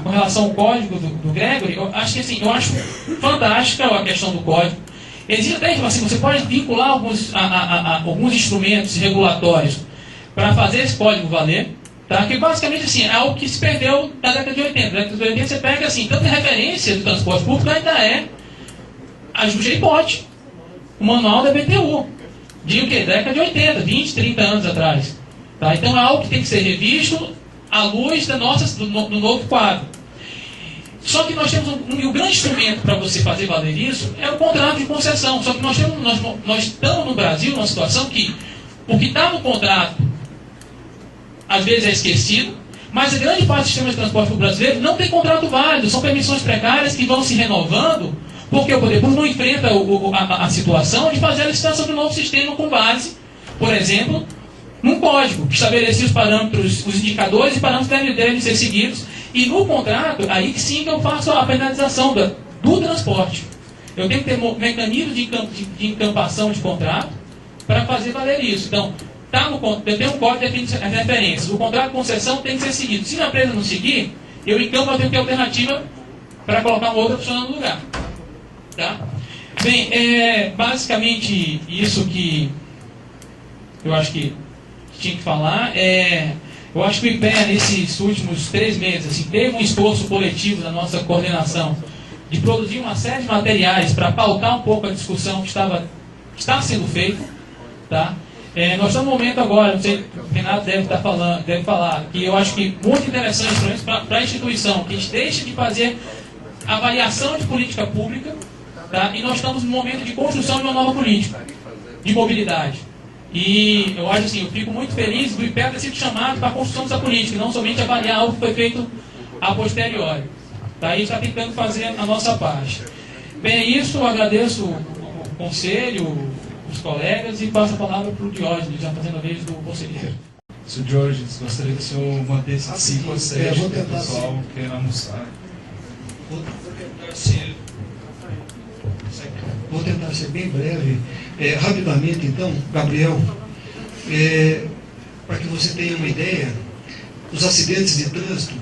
com relação ao código do Gregory, eu acho que assim, eu acho fantástica a questão do código. Existe até, assim, você pode vincular alguns instrumentos regulatórios para fazer esse código valer, tá? Que basicamente assim, é algo que se perdeu da década de 80. Na década de 80 você pega assim, tanta referência do transporte público ainda é a JPOT, o manual da BTU, de o quê? Década de 80, 20, 30 anos atrás. Tá? Então é algo que tem que ser revisto à luz do novo quadro. Só que nós temos um grande instrumento para você fazer valer isso é o contrato de concessão. Só que nós estamos no Brasil numa situação que o que está no contrato às vezes é esquecido, mas a grande parte do sistema de transporte brasileiro não tem contrato válido, são permissões precárias que vão se renovando, porque o poder público não enfrenta a situação de fazer a licitação de um novo sistema com base, por exemplo, num código que estabelecia os parâmetros, os indicadores e parâmetros devem ser seguidos. E no contrato, aí sim que eu faço a penalização do transporte. Eu tenho que ter mecanismo de encampação de contrato para fazer valer isso. Então, eu tenho um código de referências. O contrato de concessão tem que ser seguido. Se a empresa não seguir, eu encampo, eu tenho que ter alternativa para colocar uma outra pessoa no lugar. Tá? Bem, basicamente isso que eu acho que tinha que falar. Eu acho que o IPEA, nesses últimos 3 meses, assim, teve um esforço coletivo da nossa coordenação de produzir uma série de materiais para pautar um pouco a discussão que está sendo feita. Tá? Nós estamos no momento agora, não sei, o Renato deve falar, que eu acho que muito interessante para a instituição, que a gente deixe de fazer avaliação de política pública, tá? E nós estamos no momento de construção de uma nova política de mobilidade. E eu acho assim, eu fico muito feliz do IPEA ter sido chamado para a construção dessa política, não somente avaliar algo que foi feito a posteriori. Tá? A gente está tentando fazer a nossa parte. Bem, é isso, eu agradeço o conselho, os colegas, e passo a palavra para o Diógenes, já fazendo a vez do conselheiro. Sr. Diógenes, gostaria que o senhor mantesse 5 a 7 para o pessoal querer almoçar. Vou tentar ser bem breve. Rapidamente, então, Gabriel, para que você tenha uma ideia, os acidentes de trânsito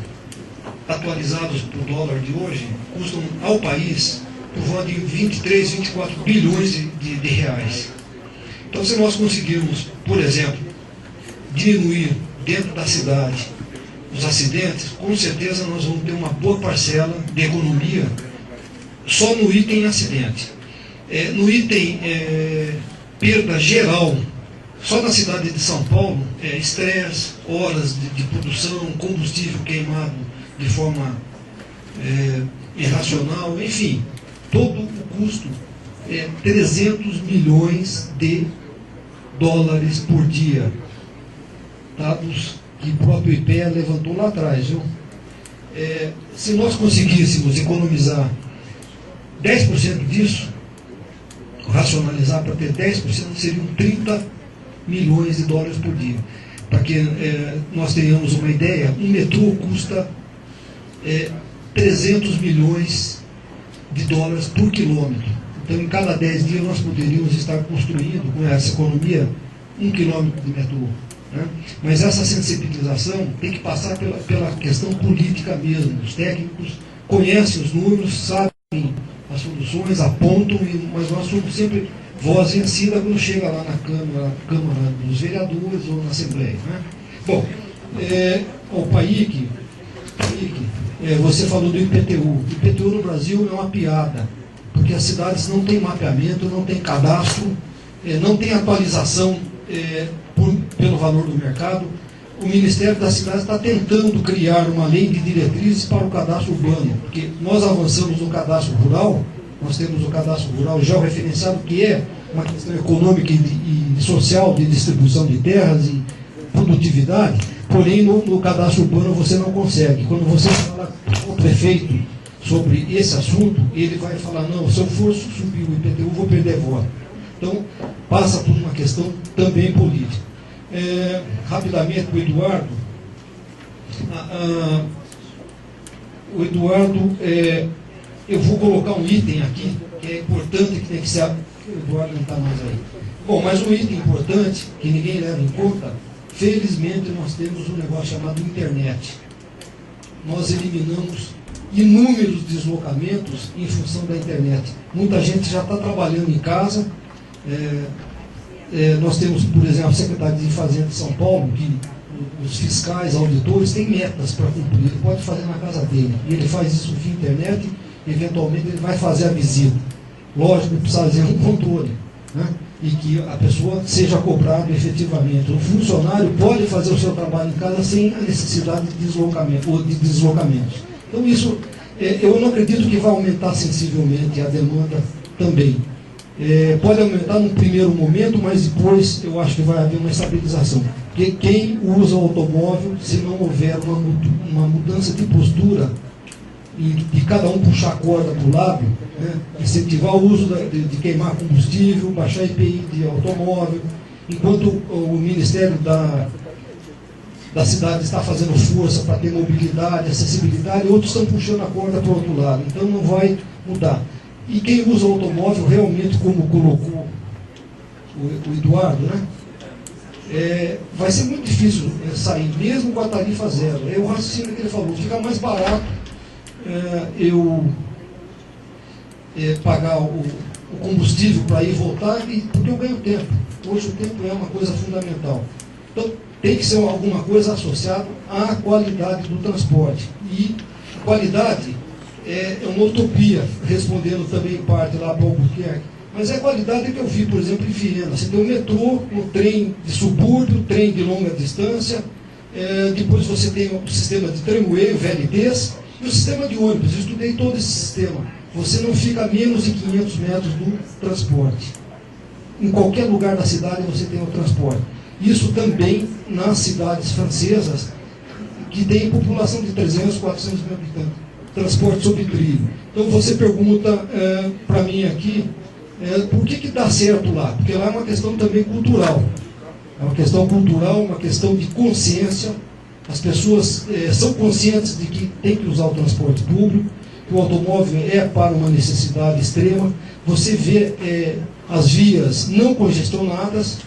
atualizados para o dólar de hoje custam ao país por volta de 23, 24 bilhões de reais. Então, se nós conseguirmos, por exemplo, diminuir dentro da cidade os acidentes, com certeza nós vamos ter uma boa parcela de economia só no item acidente. No item perda geral, só na cidade de São Paulo, estresse, horas de produção, combustível queimado de forma irracional, enfim, todo o custo é 300 milhões de dólares por dia. Dados que o próprio IPEA levantou lá atrás. Viu? Se nós conseguíssemos economizar 10% disso, racionalizar para ter 10%, seriam 30 milhões de dólares por dia. Para que nós tenhamos uma ideia, um metrô custa 300 milhões de dólares por quilômetro. Então, em cada 10 dias, nós poderíamos estar construindo, com essa economia, 1 quilômetro de metrô. Né? Mas essa sensibilização tem que passar pela questão política mesmo. Os técnicos conhecem os números, sabem as soluções, apontam, mas nós somos sempre voz vencida quando chega lá na Câmara dos Vereadores ou na Assembleia. Né? Bom, o PAIC, você falou do IPTU. O IPTU no Brasil é uma piada, porque as cidades não têm mapeamento, não têm cadastro não tem atualização pelo valor do mercado. O Ministério das Cidades está tentando criar uma lei de diretrizes para o cadastro urbano, porque nós avançamos no cadastro rural, nós temos o cadastro rural georreferenciado, que é uma questão econômica e social de distribuição de terras e produtividade, porém no cadastro urbano você não consegue. Quando você fala com o prefeito sobre esse assunto, ele vai falar, não, se eu for subir o IPTU, vou perder voto. Então, passa por uma questão também política. Rapidamente, o Eduardo. O Eduardo, eu vou colocar um item aqui, que é importante, que tem que ser... O Eduardo não está mais aí. Bom, mas um item importante, que ninguém leva em conta, felizmente nós temos um negócio chamado internet. Nós eliminamos inúmeros deslocamentos em função da internet. Muita gente já está trabalhando em casa. Nós temos, por exemplo, a Secretaria de Fazenda de São Paulo, que os fiscais, auditores, têm metas para cumprir. Ele pode fazer na casa dele. E ele faz isso via internet, eventualmente ele vai fazer a visita. Lógico, precisa fazer um controle, né? E que a pessoa seja cobrada efetivamente. O funcionário pode fazer o seu trabalho em casa sem a necessidade de deslocamento, ou de deslocamentos. Então isso, eu não acredito que vai aumentar sensivelmente a demanda também. Pode aumentar num primeiro momento, mas depois eu acho que vai haver uma estabilização. Porque quem usa o automóvel, se não houver uma mudança de postura, e de cada um puxar a corda para o lado, né, incentivar o uso de queimar combustível, baixar IPI de automóvel, enquanto o Ministério da Cidade está fazendo força para ter mobilidade, acessibilidade, outros estão puxando a corda para o outro lado. Então não vai mudar. E quem usa o automóvel, realmente, como colocou o Eduardo, né, vai ser muito difícil sair, mesmo com a tarifa zero. É o raciocínio que ele falou, fica mais barato eu pagar o combustível para ir e voltar, porque eu ganho tempo. Hoje o tempo é uma coisa fundamental. Então tem que ser alguma coisa associada à qualidade do transporte. E a qualidade é uma utopia, respondendo também em parte lá para o Albuquerque. Mas é a qualidade que eu vi, por exemplo, em Viena. Você tem o metrô, o trem de subúrbio, trem de longa distância, depois você tem o sistema de tramway, o VLTs, e o sistema de ônibus. Eu estudei todo esse sistema. Você não fica a menos de 500 metros do transporte. Em qualquer lugar da cidade você tem o transporte. Isso também nas cidades francesas, que tem população de 300, 400 mil habitantes. Transporte sobre trilho. Então você pergunta para mim aqui, por que dá certo lá? Porque lá é uma questão também cultural. É uma questão cultural, uma questão de consciência. As pessoas são conscientes de que tem que usar o transporte público, que o automóvel é para uma necessidade extrema. Você vê as vias não congestionadas.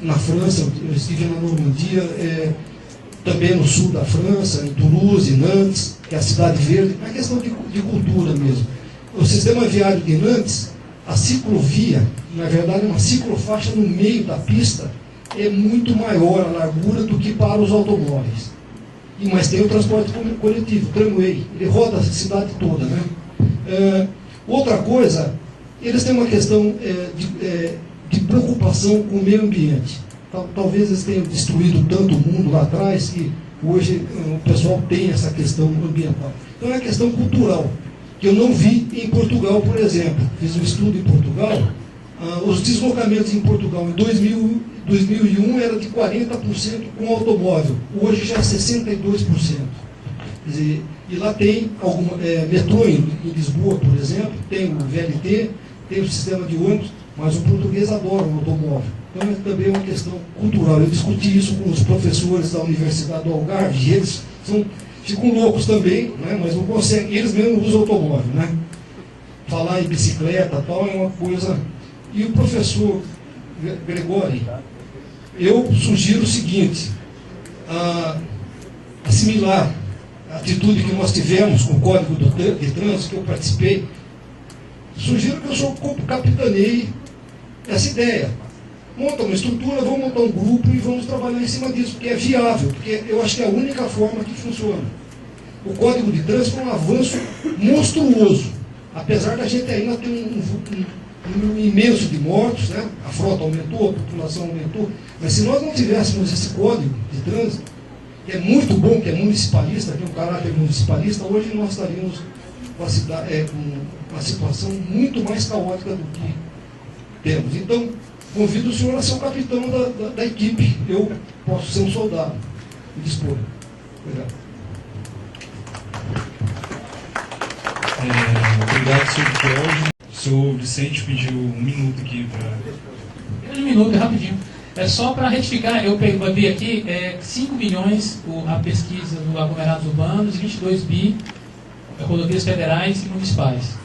Na França, eu estive na Normandia, também no sul da França, em Toulouse, Nantes, que é a cidade verde. É uma questão de cultura mesmo. O sistema viário de Nantes, a ciclovia, na verdade é uma ciclofaixa no meio da pista, é muito maior a largura do que para os automóveis. Mas tem o transporte coletivo, o tramway, ele roda a cidade toda, né? Outra coisa, eles têm uma questão de preocupação com o meio ambiente. Talvez eles tenham destruído tanto o mundo lá atrás que hoje o pessoal tem essa questão ambiental. Então é uma questão cultural, que eu não vi em Portugal, por exemplo. Fiz um estudo em Portugal. Os deslocamentos em Portugal em 2001 era de 40% com automóvel, hoje já é 62%. Quer dizer, e lá tem metrô em Lisboa, por exemplo, tem o VLT, tem o sistema de ônibus, mas o português adora o automóvel. Então é também uma questão cultural. Eu discuti isso com os professores da Universidade do Algarve, e eles ficam loucos também, né, mas não conseguem, eles mesmos usam automóvel, né? Falar em bicicleta tal é uma coisa. E o professor Gregori, eu sugiro o seguinte, assimilar a atitude que nós tivemos com o Código de Trânsito, que eu participei, sugiro que eu só capitaneie essa ideia. Monta uma estrutura, vamos montar um grupo e vamos trabalhar em cima disso, porque é viável, porque eu acho que é a única forma que funciona. O Código de Trânsito é um avanço monstruoso, apesar da gente ainda ter um número imenso de mortos, né? A frota aumentou, a população aumentou, mas se nós não tivéssemos esse código de trânsito, que é muito bom, que é municipalista, tem um caráter municipalista, hoje nós estaríamos com uma situação muito mais caótica do que temos. Então, convido o senhor a ser o capitão da equipe. Eu posso ser um soldado. Me dispor. Obrigado. Obrigado, senhor Jorge. O senhor Vicente pediu 1 minuto aqui para... 1 minuto, é rapidinho. É só para retificar, eu vi aqui 5 milhões a pesquisa do aglomerados urbanos, 22 bi rodovias federais e municipais.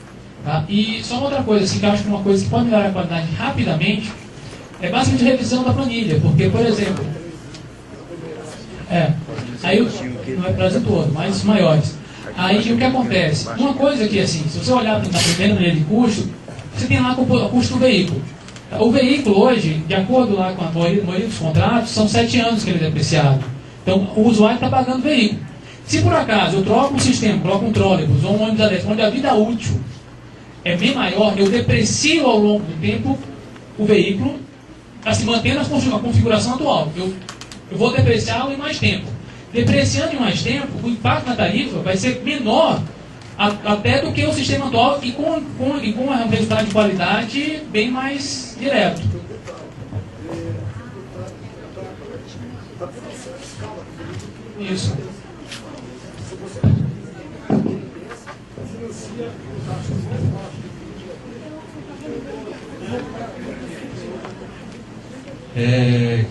Tá? E só uma outra coisa, assim, que eu acho que uma coisa que pode melhorar a qualidade rapidamente é basicamente a revisão da planilha, porque, por exemplo, aí não é Brasil todo, mas os maiores. Aí o que acontece? Uma coisa que, assim, se você olhar na primeira linha de custo, você tem lá o custo do veículo. O veículo hoje, de acordo lá com a maioria dos contratos, são 7 anos que ele é depreciado. Então o usuário está pagando o veículo. Se por acaso eu troco um sistema, coloco um trólebus ou um ônibus elétrico, onde a vida útil é bem maior, eu deprecio ao longo do tempo o veículo, assim, mantendo a configuração atual. Eu vou depreciá-lo em mais tempo. Depreciando em mais tempo, o impacto na tarifa vai ser menor até do que o sistema atual e com um resultado de qualidade bem mais direto. Isso.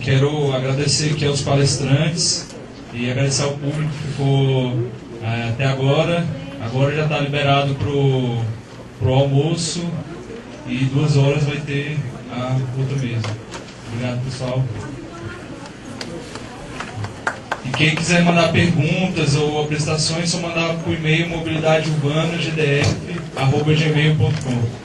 Quero agradecer aqui aos palestrantes e agradecer ao público que ficou até agora. Agora já está liberado para o almoço e 2 horas vai ter a outra mesa. Obrigado, pessoal. E quem quiser mandar perguntas ou apresentações, é só mandar por e-mail mobilidadeurbana@gdf@gmail.com.